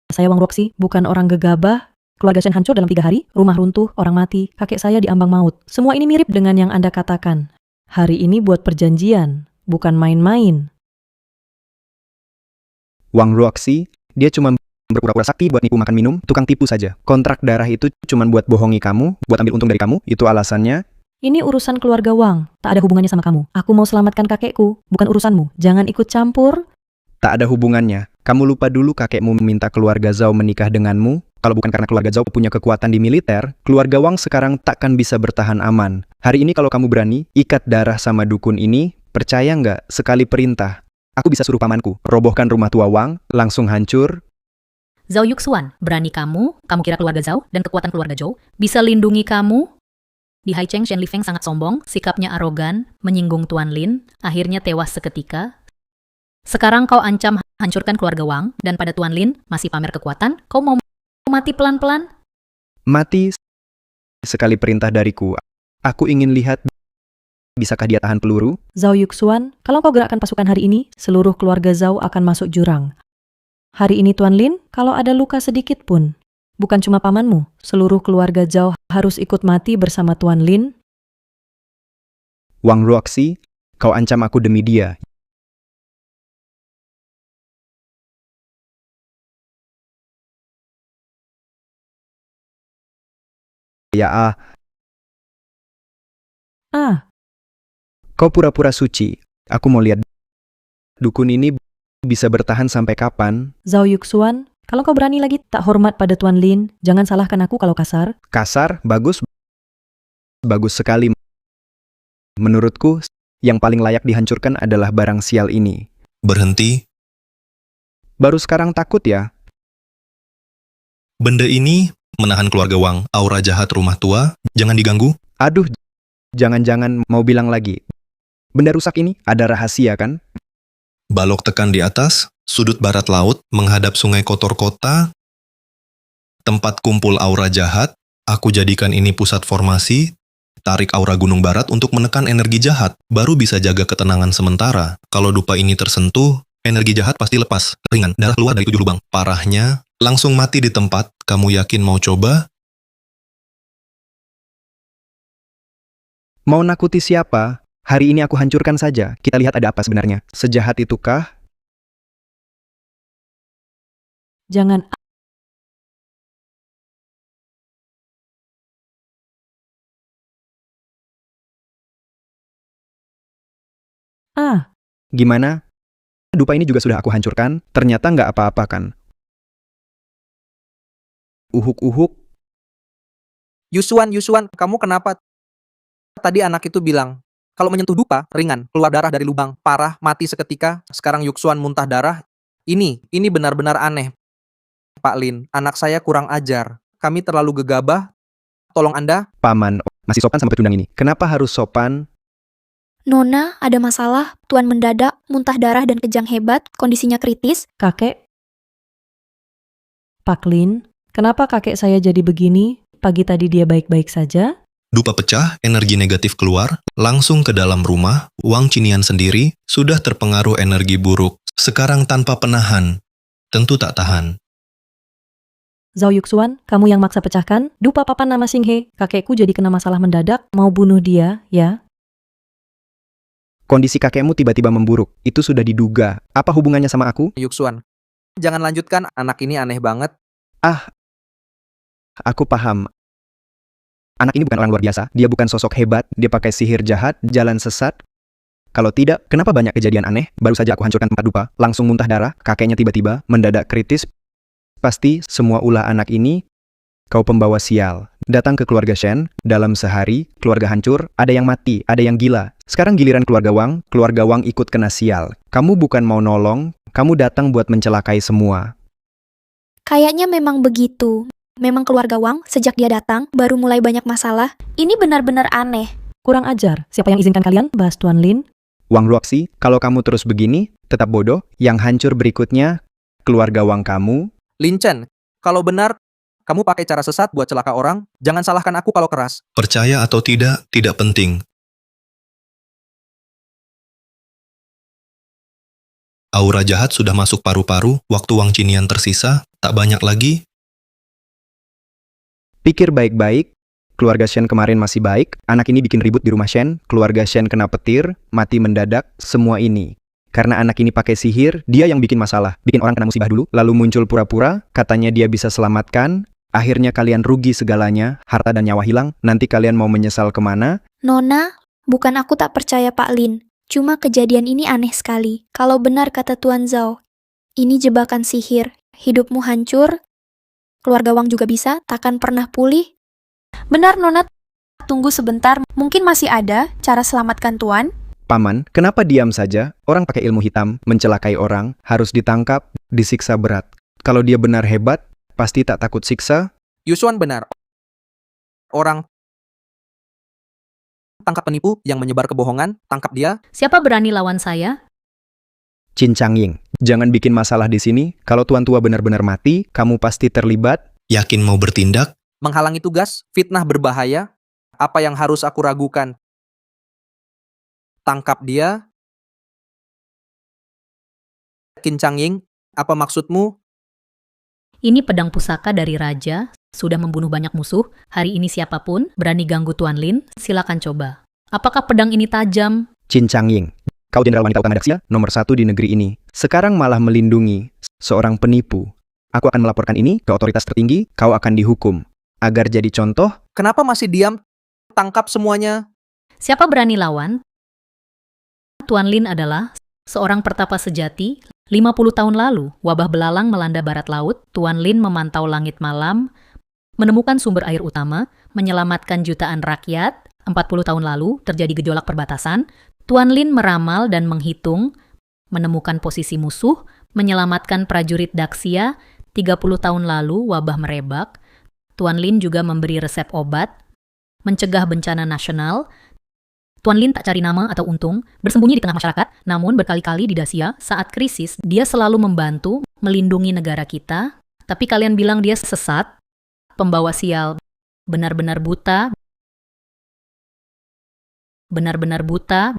saya Wang Ruoxi, bukan orang gegabah. Keluarga Shen hancur dalam 3 hari, rumah runtuh, orang mati, kakek saya diambang maut. Semua ini mirip dengan yang Anda katakan. Hari ini buat perjanjian, bukan main-main. Wang Ruoxi, dia cuma berpura-pura sakti buat nipu makan minum, tukang tipu saja. Kontrak darah itu cuma buat bohongi kamu, buat ambil untung dari kamu, itu alasannya. Ini urusan keluarga Wang, tak ada hubungannya sama kamu. Aku mau selamatkan kakekku, bukan urusanmu. Jangan ikut campur. Tak ada hubungannya. Kamu lupa dulu kakekmu meminta keluarga Zhao menikah denganmu. Kalau bukan karena keluarga Zhao punya kekuatan di militer, keluarga Wang sekarang takkan bisa bertahan aman. Hari ini kalau kamu berani, ikat darah sama dukun ini, percaya nggak, sekali perintah, aku bisa suruh pamanku, robohkan rumah tua Wang, langsung hancur. Zhao Yuxuan, berani kamu kira keluarga Zhao dan kekuatan keluarga Zhou bisa lindungi kamu? Di Haicheng, Shen Lifeng sangat sombong, sikapnya arogan, menyinggung Tuan Lin, akhirnya tewas seketika. Sekarang kau ancam hancurkan keluarga Wang, dan pada Tuan Lin masih pamer kekuatan, kau mau mati pelan-pelan? Mati sekali perintah dariku. Aku ingin lihat, bisakah dia tahan peluru? Zhao Yuxuan, kalau kau gerakkan pasukan hari ini, seluruh keluarga Zhao akan masuk jurang. Hari ini Tuan Lin, kalau ada luka sedikit pun, bukan cuma pamanmu, seluruh keluarga Zhao harus ikut mati bersama Tuan Lin. Wang Ruoxi, kau ancam aku demi dia. Ya kau pura-pura suci. Aku mau lihat dukun ini bisa bertahan sampai kapan. Zhao Yuxuan, kalau kau berani lagi tak hormat pada Tuan Lin, jangan salahkan aku kalau kasar. Kasar, bagus. Bagus sekali. Menurutku, yang paling layak dihancurkan adalah barang sial ini. Berhenti. Baru sekarang takut ya? Benda ini menahan keluarga Wang. Aura jahat rumah tua, jangan diganggu. Aduh, jangan-jangan mau bilang lagi. Benda rusak ini ada rahasia kan? Balok tekan di atas, sudut barat laut, menghadap sungai kotor kota, tempat kumpul aura jahat. Aku jadikan ini pusat formasi, tarik aura gunung barat untuk menekan energi jahat, baru bisa jaga ketenangan sementara. Kalau dupa ini tersentuh, energi jahat pasti lepas, ringan, darah keluar dari 7 lubang. Parahnya, langsung mati di tempat. Kamu yakin mau coba? Mau nakuti siapa? Hari ini aku hancurkan saja. Kita lihat ada apa sebenarnya. Sejahat itukah? Jangan Gimana? Dupa ini juga sudah aku hancurkan, ternyata nggak apa-apa kan? Uhuk-uhuk, Yusuan, kamu kenapa? Tadi anak itu bilang, kalau menyentuh dupa, ringan, keluar darah dari lubang, parah, mati seketika, sekarang Yusuan muntah darah. Ini benar-benar aneh. Pak Lin, anak saya kurang ajar. Kami terlalu gegabah. Tolong Anda. Paman, masih sopan sama pecundang ini. Kenapa harus sopan? Nona, ada masalah. Tuan mendadak, muntah darah dan kejang hebat, kondisinya kritis. Kakek? Pak Lin, kenapa kakek saya jadi begini? Pagi tadi dia baik-baik saja? Dupa pecah, energi negatif keluar, langsung ke dalam rumah. Wang Qinian sendiri sudah terpengaruh energi buruk. Sekarang tanpa penahan. Tentu tak tahan. Zhao Yuxuan, kamu yang maksa pecahkan? Dupa papan nama Xinghe, kakekku jadi kena masalah mendadak, mau bunuh dia, ya? Kondisi kakekmu tiba-tiba memburuk. Itu sudah diduga. Apa hubungannya sama aku? Yusuan, jangan lanjutkan. Anak ini aneh banget. Aku paham. Anak ini bukan orang luar biasa. Dia bukan sosok hebat. Dia pakai sihir jahat, jalan sesat. Kalau tidak, kenapa banyak kejadian aneh? Baru saja aku hancurkan tempat dupa, langsung muntah darah, kakeknya tiba-tiba mendadak kritis. Pasti semua ulah anak ini. Kau pembawa sial. Datang ke keluarga Shen, dalam sehari, keluarga hancur, ada yang mati, ada yang gila. Sekarang giliran keluarga Wang ikut kena sial. Kamu bukan mau nolong, kamu datang buat mencelakai semua. Kayaknya memang begitu. Memang keluarga Wang, sejak dia datang, baru mulai banyak masalah. Ini benar-benar aneh. Kurang ajar, siapa yang izinkan kalian bahas Tuan Lin? Wang Luoxi, kalau kamu terus begini, tetap bodoh. Yang hancur berikutnya, keluarga Wang kamu. Lin Chen, kalau benar, kamu pakai cara sesat buat celaka orang, jangan salahkan aku kalau keras. Percaya atau tidak penting. Aura jahat sudah masuk paru-paru, waktu Wang Qinian tersisa, tak banyak lagi. Pikir baik-baik, keluarga Shen kemarin masih baik, anak ini bikin ribut di rumah Shen, keluarga Shen kena petir, mati mendadak, semua ini. Karena anak ini pakai sihir, dia yang bikin masalah, bikin orang kena musibah dulu, lalu muncul pura-pura, katanya dia bisa selamatkan, akhirnya kalian rugi segalanya, harta dan nyawa hilang, nanti kalian mau menyesal kemana? Nona, bukan aku tak percaya Pak Lin. Cuma kejadian ini aneh sekali. Kalau benar kata Tuan Zhao, ini jebakan sihir. Hidupmu hancur, keluarga Wang juga bisa, takkan pernah pulih. Benar Nona, tunggu sebentar. Mungkin masih ada cara selamatkan Tuan. Paman, kenapa diam saja? Orang pakai ilmu hitam, mencelakai orang, harus ditangkap, disiksa berat. Kalau dia benar hebat, pasti tak takut siksa. Yusuan benar. Orang tangkap penipu yang menyebar kebohongan, tangkap dia. Siapa berani lawan saya? Chin Changying, jangan bikin masalah di sini. Kalau tuan tua benar-benar mati, kamu pasti terlibat. Yakin mau bertindak? Menghalangi tugas, fitnah berbahaya. Apa yang harus aku ragukan? Tangkap dia. Qin Changying, apa maksudmu? Ini pedang pusaka dari raja, sudah membunuh banyak musuh. Hari ini siapapun berani ganggu Tuan Lin, silakan coba. Apakah pedang ini tajam? Chin Changying, kau jenderal wanita utama Daxia, nomor 1 di negeri ini. Sekarang malah melindungi seorang penipu. Aku akan melaporkan ini ke otoritas tertinggi, kau akan dihukum. Agar jadi contoh. Kenapa masih diam? Tangkap semuanya. Siapa berani lawan? Tuan Lin adalah seorang pertapa sejati. 50 tahun lalu, wabah belalang melanda barat laut. Tuan Lin memantau langit malam, menemukan sumber air utama, menyelamatkan jutaan rakyat. 40 tahun lalu, terjadi gejolak perbatasan. Tuan Lin meramal dan menghitung, menemukan posisi musuh, menyelamatkan prajurit Daxia. 30 tahun lalu, wabah merebak. Tuan Lin juga memberi resep obat, mencegah bencana nasional. Tuan Lin tak cari nama atau untung, bersembunyi di tengah masyarakat, namun berkali-kali di Daxia, saat krisis, dia selalu membantu, melindungi negara kita. Tapi kalian bilang dia sesat, pembawa sial, benar-benar buta. Benar-benar buta.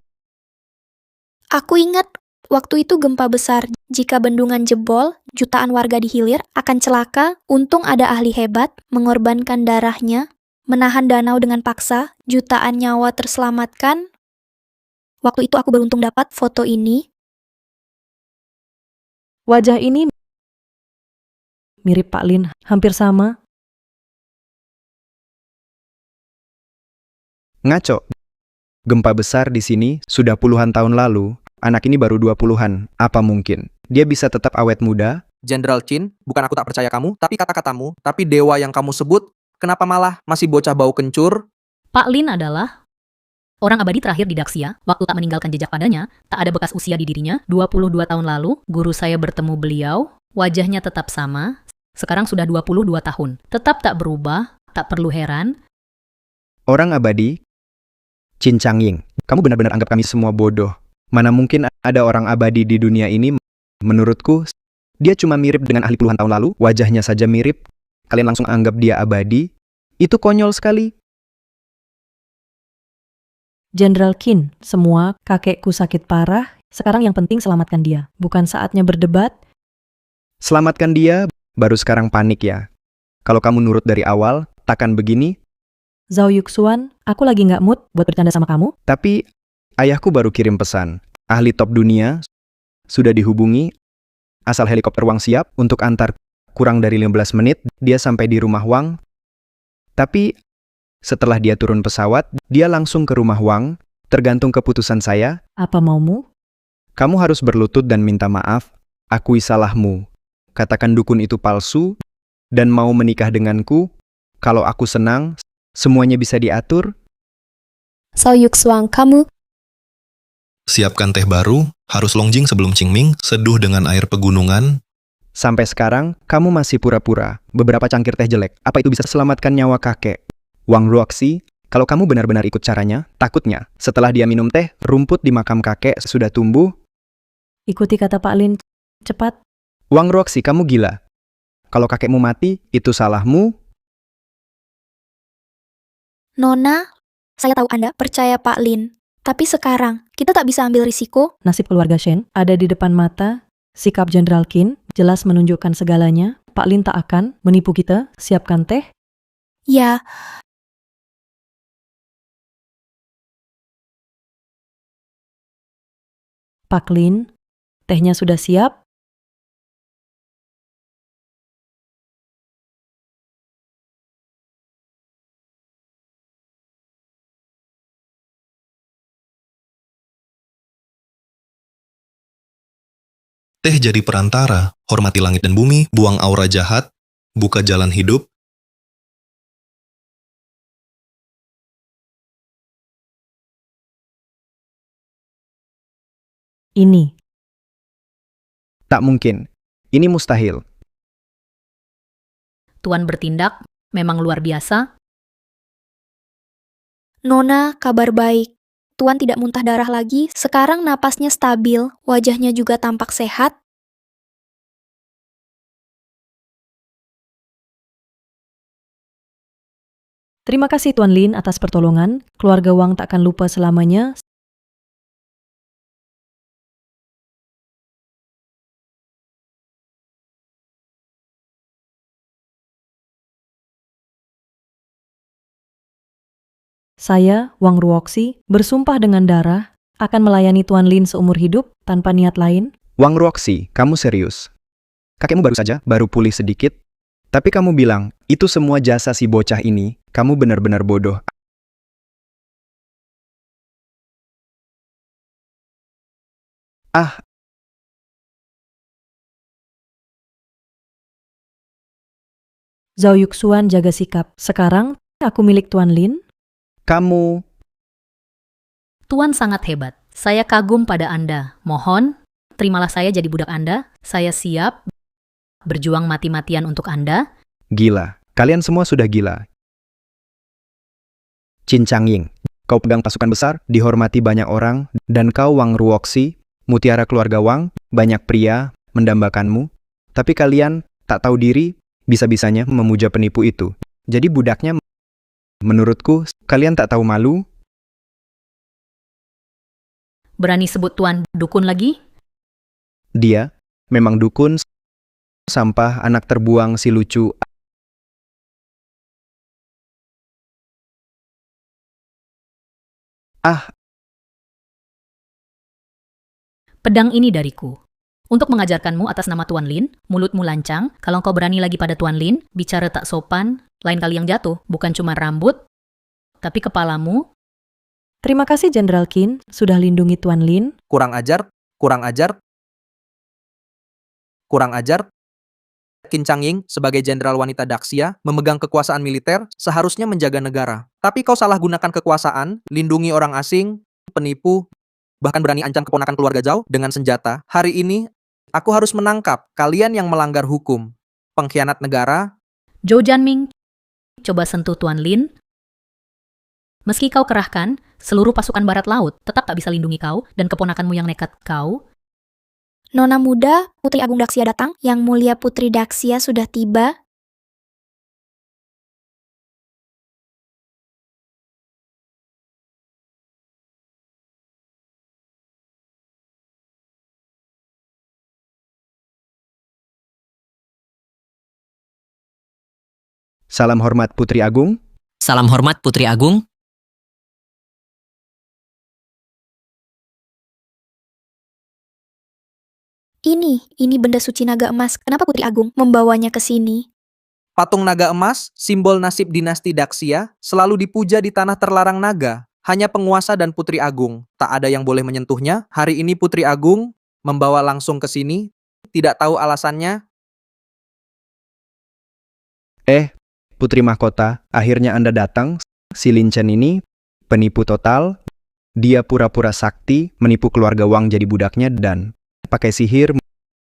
Aku ingat, waktu itu gempa besar. Jika bendungan jebol, jutaan warga dihilir, akan celaka. Untung ada ahli hebat, mengorbankan darahnya, menahan danau dengan paksa, jutaan nyawa terselamatkan. Waktu itu aku beruntung dapat foto ini. Wajah ini mirip Pak Lin, hampir sama. Ngaco. Gempa besar di sini sudah puluhan tahun lalu. Anak ini baru 20-an, apa mungkin? Dia bisa tetap awet muda? Jenderal Chin, bukan aku tak percaya kamu, tapi kata-katamu, tapi dewa yang kamu sebut, kenapa malah masih bocah bau kencur? Pak Lin adalah orang abadi terakhir di Daxia. Waktu tak meninggalkan jejak padanya, tak ada bekas usia di dirinya. 22 tahun lalu, guru saya bertemu beliau, wajahnya tetap sama. Sekarang sudah 22 tahun. Tetap tak berubah, tak perlu heran. Orang abadi? Chin Changying, kamu benar-benar anggap kami semua bodoh. Mana mungkin ada orang abadi di dunia ini? Menurutku, dia cuma mirip dengan ahli puluhan tahun lalu, wajahnya saja mirip. Kalian langsung anggap dia abadi? Itu konyol sekali. Jenderal Qin, semua kakekku sakit parah. Sekarang yang penting selamatkan dia. Bukan saatnya berdebat. Selamatkan dia, baru sekarang panik ya. Kalau kamu nurut dari awal, takkan begini. Zhao Yuxuan, aku lagi nggak mood buat bercanda sama kamu. Tapi, ayahku baru kirim pesan. Ahli top dunia sudah dihubungi. Asal helikopter Wang siap untuk antar kurang dari 15 menit, dia sampai di rumah Wang. Tapi, setelah dia turun pesawat, dia langsung ke rumah Wang. Tergantung keputusan saya. Apa maumu? Kamu harus berlutut dan minta maaf. Akui salahmu. Katakan dukun itu palsu dan mau menikah denganku. Kalau aku senang, semuanya bisa diatur. Zhao Yuxuan, kamu Siapkan teh baru, harus longjing sebelum Qingming, seduh dengan air pegunungan. Sampai sekarang, kamu masih pura-pura. Beberapa cangkir teh jelek. Apa itu bisa selamatkan nyawa kakek? Wang Ruoxi, kalau kamu benar-benar ikut caranya, takutnya setelah dia minum teh, rumput di makam kakek sudah tumbuh. Ikuti kata Pak Lin, cepat. Wang Ruoxi, kamu gila. Kalau kakekmu mati, itu salahmu. Nona, saya tahu Anda percaya Pak Lin. Tapi sekarang, kita tak bisa ambil risiko. Nasib keluarga Shen ada di depan mata. Sikap Jenderal Qin jelas menunjukkan segalanya. Pak Lin tak akan menipu kita. Siapkan teh. Ya, Pak Lin, tehnya sudah siap. Teh jadi perantara, hormati langit dan bumi, buang aura jahat, buka jalan hidup. Ini. Tak mungkin. Ini mustahil. Tuan bertindak memang luar biasa. Nona, kabar baik. Tuan tidak muntah darah lagi, sekarang napasnya stabil, wajahnya juga tampak sehat. Terima kasih Tuan Lin atas pertolongan. Keluarga Wang tak akan lupa selamanya. Saya, Wang Ruoxi, bersumpah dengan darah akan melayani Tuan Lin seumur hidup tanpa niat lain. Wang Ruoxi, kamu serius? Kakekmu baru pulih sedikit. Tapi kamu bilang, itu semua jasa si bocah ini. Kamu benar-benar bodoh. Ah, Zhao Yuxuan jaga sikap. Sekarang, aku milik Tuan Lin. kamu... Tuan sangat hebat. Saya kagum pada Anda. Mohon, terimalah saya jadi budak Anda. Saya siap berjuang mati-matian untuk Anda. Gila. Kalian semua sudah gila. Qin Changying, kau pegang pasukan besar, dihormati banyak orang, dan kau Wang Ruoxi, mutiara keluarga Wang, banyak pria mendambakanmu. Tapi kalian tak tahu diri, bisa-bisanya memuja penipu itu. Jadi budaknya, menurutku, kalian tak tahu malu. Berani sebut Tuan dukun lagi? Dia memang dukun, sampah anak terbuang si lucu. Ah, Pedang ini dariku. Untuk mengajarkanmu atas nama Tuan Lin, mulutmu lancang. Kalau kau berani lagi pada Tuan Lin, bicara tak sopan, lain kali yang jatuh, bukan cuma rambut, tapi kepalamu. Terima kasih Jenderal Qin sudah lindungi Tuan Lin. Kurang ajar, kurang ajar, kurang ajar. Qin Changying sebagai jenderal wanita Daxia memegang kekuasaan militer seharusnya menjaga negara. Tapi kau salah gunakan kekuasaan, lindungi orang asing, penipu, bahkan berani ancam keponakan keluarga Zhao dengan senjata. Hari ini, aku harus menangkap kalian yang melanggar hukum. Pengkhianat negara. Zhou Jianming, coba sentuh Tuan Lin. Meski kau kerahkan seluruh pasukan barat laut, tetap tak bisa lindungi kau dan keponakanmu yang nekat kau. Nona muda, Putri Agung Daxia datang. Yang mulia Putri Daxia sudah tiba. Salam hormat Putri Agung. Salam hormat Putri Agung. Ini benda suci naga emas. Kenapa Putri Agung membawanya ke sini? Patung naga emas, simbol nasib dinasti Daxia, selalu dipuja di tanah terlarang naga. Hanya penguasa dan Putri Agung. Tak ada yang boleh menyentuhnya. Hari ini Putri Agung membawa langsung ke sini. Tidak tahu alasannya. Putri Mahkota, akhirnya Anda datang. Si Lin Chen ini penipu total. Dia pura-pura sakti, menipu keluarga Wang jadi budaknya dan pakai sihir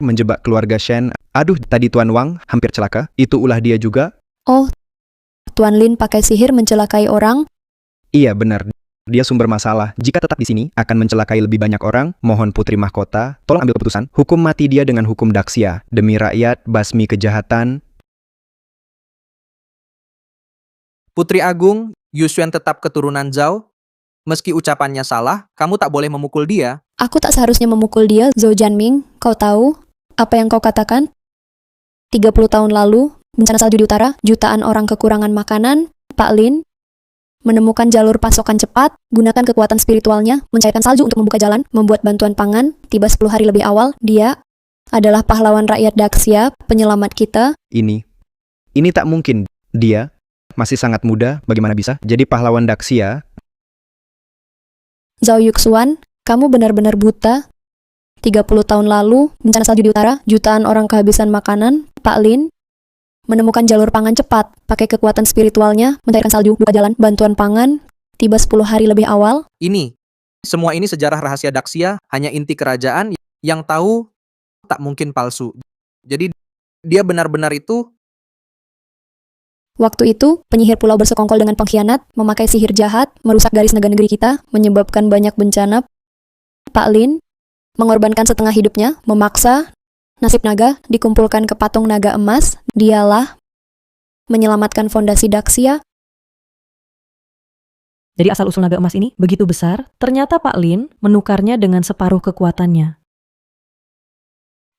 menjebak keluarga Shen. Aduh, tadi Tuan Wang hampir celaka. Itu ulah dia juga. Oh, Tuan Lin pakai sihir mencelakai orang? Iya, benar. Dia sumber masalah. Jika tetap di sini, akan mencelakai lebih banyak orang. Mohon Putri Mahkota, tolong ambil keputusan. Hukum mati dia dengan hukum Daxia. Demi rakyat, basmi kejahatan. Putri Agung, Yuxuan tetap keturunan Zhao. Meski ucapannya salah, kamu tak boleh memukul dia. Aku tak seharusnya memukul dia, Zhou Jianming. Kau tahu apa yang kau katakan? 30 tahun lalu, bencana salju di utara, jutaan orang kekurangan makanan. Pak Lin menemukan jalur pasokan cepat, gunakan kekuatan spiritualnya, mencairkan salju untuk membuka jalan, membuat bantuan pangan, tiba 10 hari lebih awal. Dia adalah pahlawan rakyat Daxia, penyelamat kita. Ini tak mungkin. Dia masih sangat muda, bagaimana bisa jadi pahlawan Daxia? Zhao Yuxuan, kamu benar-benar buta. 30 tahun lalu, bencana salju di utara, jutaan orang kehabisan makanan. Pak Lin menemukan jalur pangan cepat, pakai kekuatan spiritualnya, mencairkan salju, buka jalan, bantuan pangan, tiba 10 hari lebih awal. Semua ini sejarah rahasia Daxia, hanya inti kerajaan yang tahu tak mungkin palsu. Jadi dia benar-benar itu. Waktu itu, penyihir pulau bersekongkol dengan pengkhianat, memakai sihir jahat, merusak garis negara-negeri kita, menyebabkan banyak bencana. Pak Lin mengorbankan setengah hidupnya, memaksa nasib naga dikumpulkan ke patung naga emas. Dialah menyelamatkan fondasi Daxia. Jadi asal-usul naga emas ini begitu besar, ternyata Pak Lin menukarnya dengan separuh kekuatannya.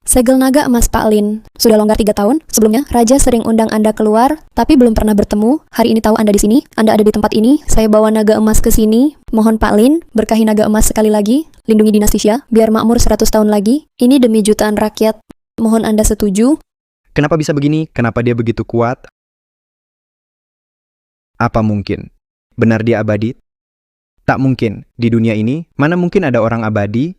Segel naga emas Pak Lin. Sudah longgar 3 tahun. Sebelumnya, Raja sering undang Anda keluar, tapi belum pernah bertemu. Hari ini tahu Anda di sini. Anda ada di tempat ini. Saya bawa naga emas ke sini. Mohon Pak Lin, berkahi naga emas sekali lagi. Lindungi dinasti Xia, biar makmur 100 tahun lagi. Ini demi jutaan rakyat. Mohon Anda setuju. Kenapa bisa begini? Kenapa dia begitu kuat? Apa mungkin? Benar dia abadi? Tak mungkin. Di dunia ini, mana mungkin ada orang abadi?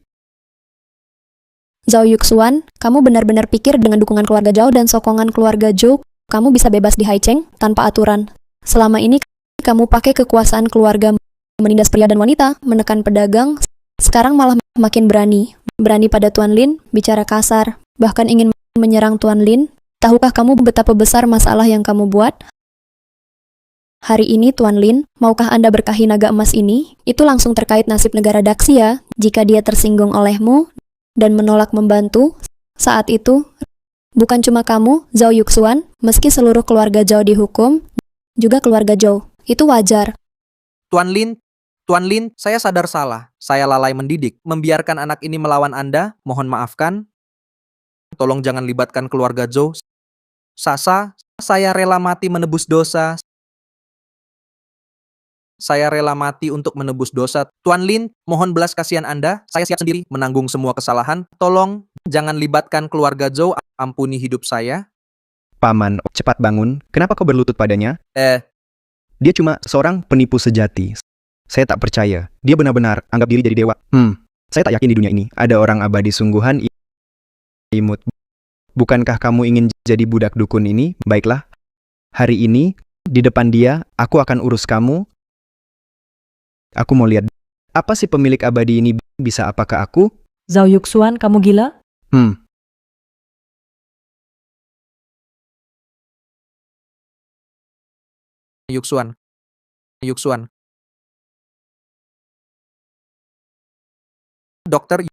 Zhao Yuxuan, kamu benar-benar pikir dengan dukungan keluarga Zhao dan sokongan keluarga Zhou, kamu bisa bebas di Haicheng tanpa aturan. Selama ini, kamu pakai kekuasaan keluarga menindas pria dan wanita, menekan pedagang, sekarang malah makin berani. Berani pada Tuan Lin, bicara kasar, bahkan ingin menyerang Tuan Lin. Tahukah kamu betapa besar masalah yang kamu buat? Hari ini Tuan Lin, maukah Anda berkahi naga emas ini? Itu langsung terkait nasib negara Daxia. Jika dia tersinggung olehmu dan menolak membantu, saat itu, bukan cuma kamu, Zhao Yuxuan, meski seluruh keluarga Zhao dihukum, juga keluarga Zhou. Itu wajar. Tuan Lin, saya sadar salah. Saya lalai mendidik, membiarkan anak ini melawan Anda, mohon maafkan. Tolong jangan libatkan keluarga Zhou. Sasa, saya rela mati menebus dosa. Saya rela mati untuk menebus dosa. Tuan Lin, mohon belas kasihan Anda. Saya siap sendiri menanggung semua kesalahan. Tolong, jangan libatkan keluarga Zhou. Ampuni hidup saya. Paman, cepat bangun. Kenapa kau berlutut padanya? Eh, Dia cuma seorang penipu sejati. Saya tak percaya. Dia benar-benar anggap diri jadi dewa. Saya tak yakin di dunia ini ada orang abadi sungguhan imut. Bukankah kamu ingin jadi budak dukun ini? Baiklah. Hari ini, di depan dia, aku akan urus kamu. Aku mau lihat, apa si pemilik abadi ini bisa apa ke aku? Zhao Yuxuan, kamu gila? Yuxuan. Dokter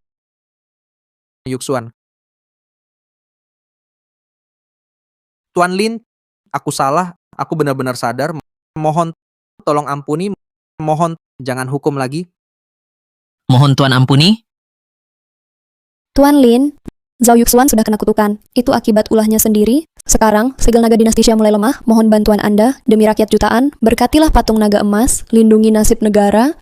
Yuxuan. Tuan Lin, aku salah. Aku benar-benar sadar. Mohon tolong ampuni. Mohon jangan hukum lagi. Mohon Tuan ampuni. Tuan Lin, Zhao Yuxuan sudah kena kutukan. Itu akibat ulahnya sendiri. Sekarang, segel naga dinasti Xia mulai lemah. Mohon bantuan Anda, demi rakyat jutaan. Berkatilah patung naga emas, lindungi nasib negara.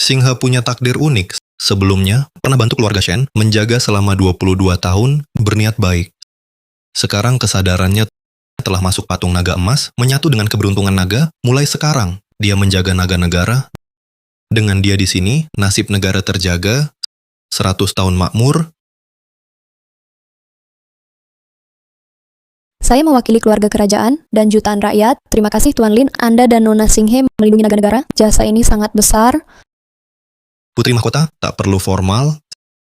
Singhe punya takdir unik. Sebelumnya, pernah bantu keluarga Shen menjaga selama 22 tahun, berniat baik. Sekarang kesadarannya telah masuk patung naga emas, menyatu dengan keberuntungan naga, mulai sekarang dia menjaga naga negara. Dengan dia di sini, nasib negara terjaga, 100 tahun makmur. Saya mewakili keluarga kerajaan dan jutaan rakyat. Terima kasih Tuan Lin, Anda dan Nona Singhe melindungi naga negara. Jasa ini sangat besar. Putri Mahkota tak perlu formal.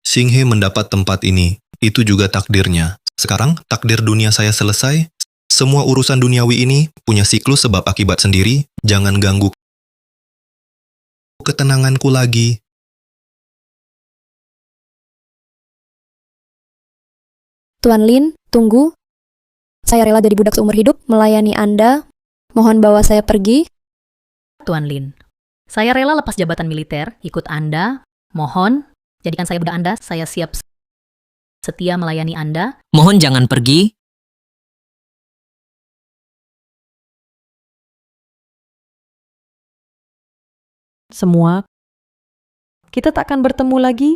Singhe mendapat tempat ini. Itu juga takdirnya. Sekarang, takdir dunia saya selesai. Semua urusan duniawi ini punya siklus sebab akibat sendiri. Jangan ganggu ketenanganku lagi. Tuan Lin, tunggu. Saya rela jadi budak seumur hidup, melayani Anda. Mohon bawa saya pergi. Tuan Lin, saya rela lepas jabatan militer, ikut Anda. Mohon, jadikan saya budak Anda. Saya siap setia melayani Anda. Mohon jangan pergi. Semua, kita tak akan bertemu lagi.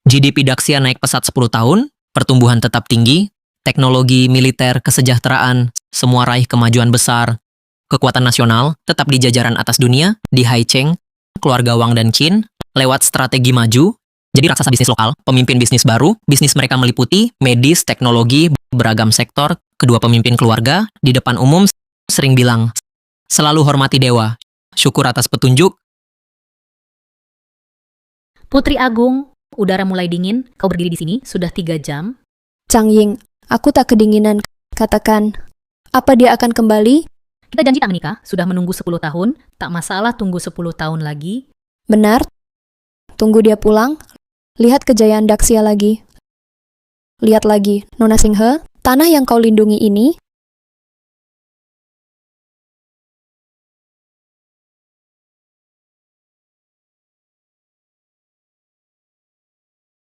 GDP Daxia naik pesat 10 tahun, pertumbuhan tetap tinggi, teknologi, militer, kesejahteraan, semua raih kemajuan besar. Kekuatan nasional tetap di jajaran atas dunia, di Haicheng, keluarga Wang dan Qin, lewat strategi maju, jadi raksasa bisnis lokal, pemimpin bisnis baru, bisnis mereka meliputi medis, teknologi, beragam sektor. Kedua pemimpin keluarga di depan umum sering bilang, selalu hormati dewa, syukur atas petunjuk. Putri Agung, udara mulai dingin. Kau berdiri di sini sudah 3 jam. Chang Ying, aku tak kedinginan. Katakan, apa dia akan kembali? Kita janji tak menikah, sudah menunggu 10 tahun. Tak masalah tunggu 10 tahun lagi. Benar. Tunggu dia pulang. Lihat kejayaan Daxia lagi. Lihat lagi, Nona Singhe, tanah yang kau lindungi ini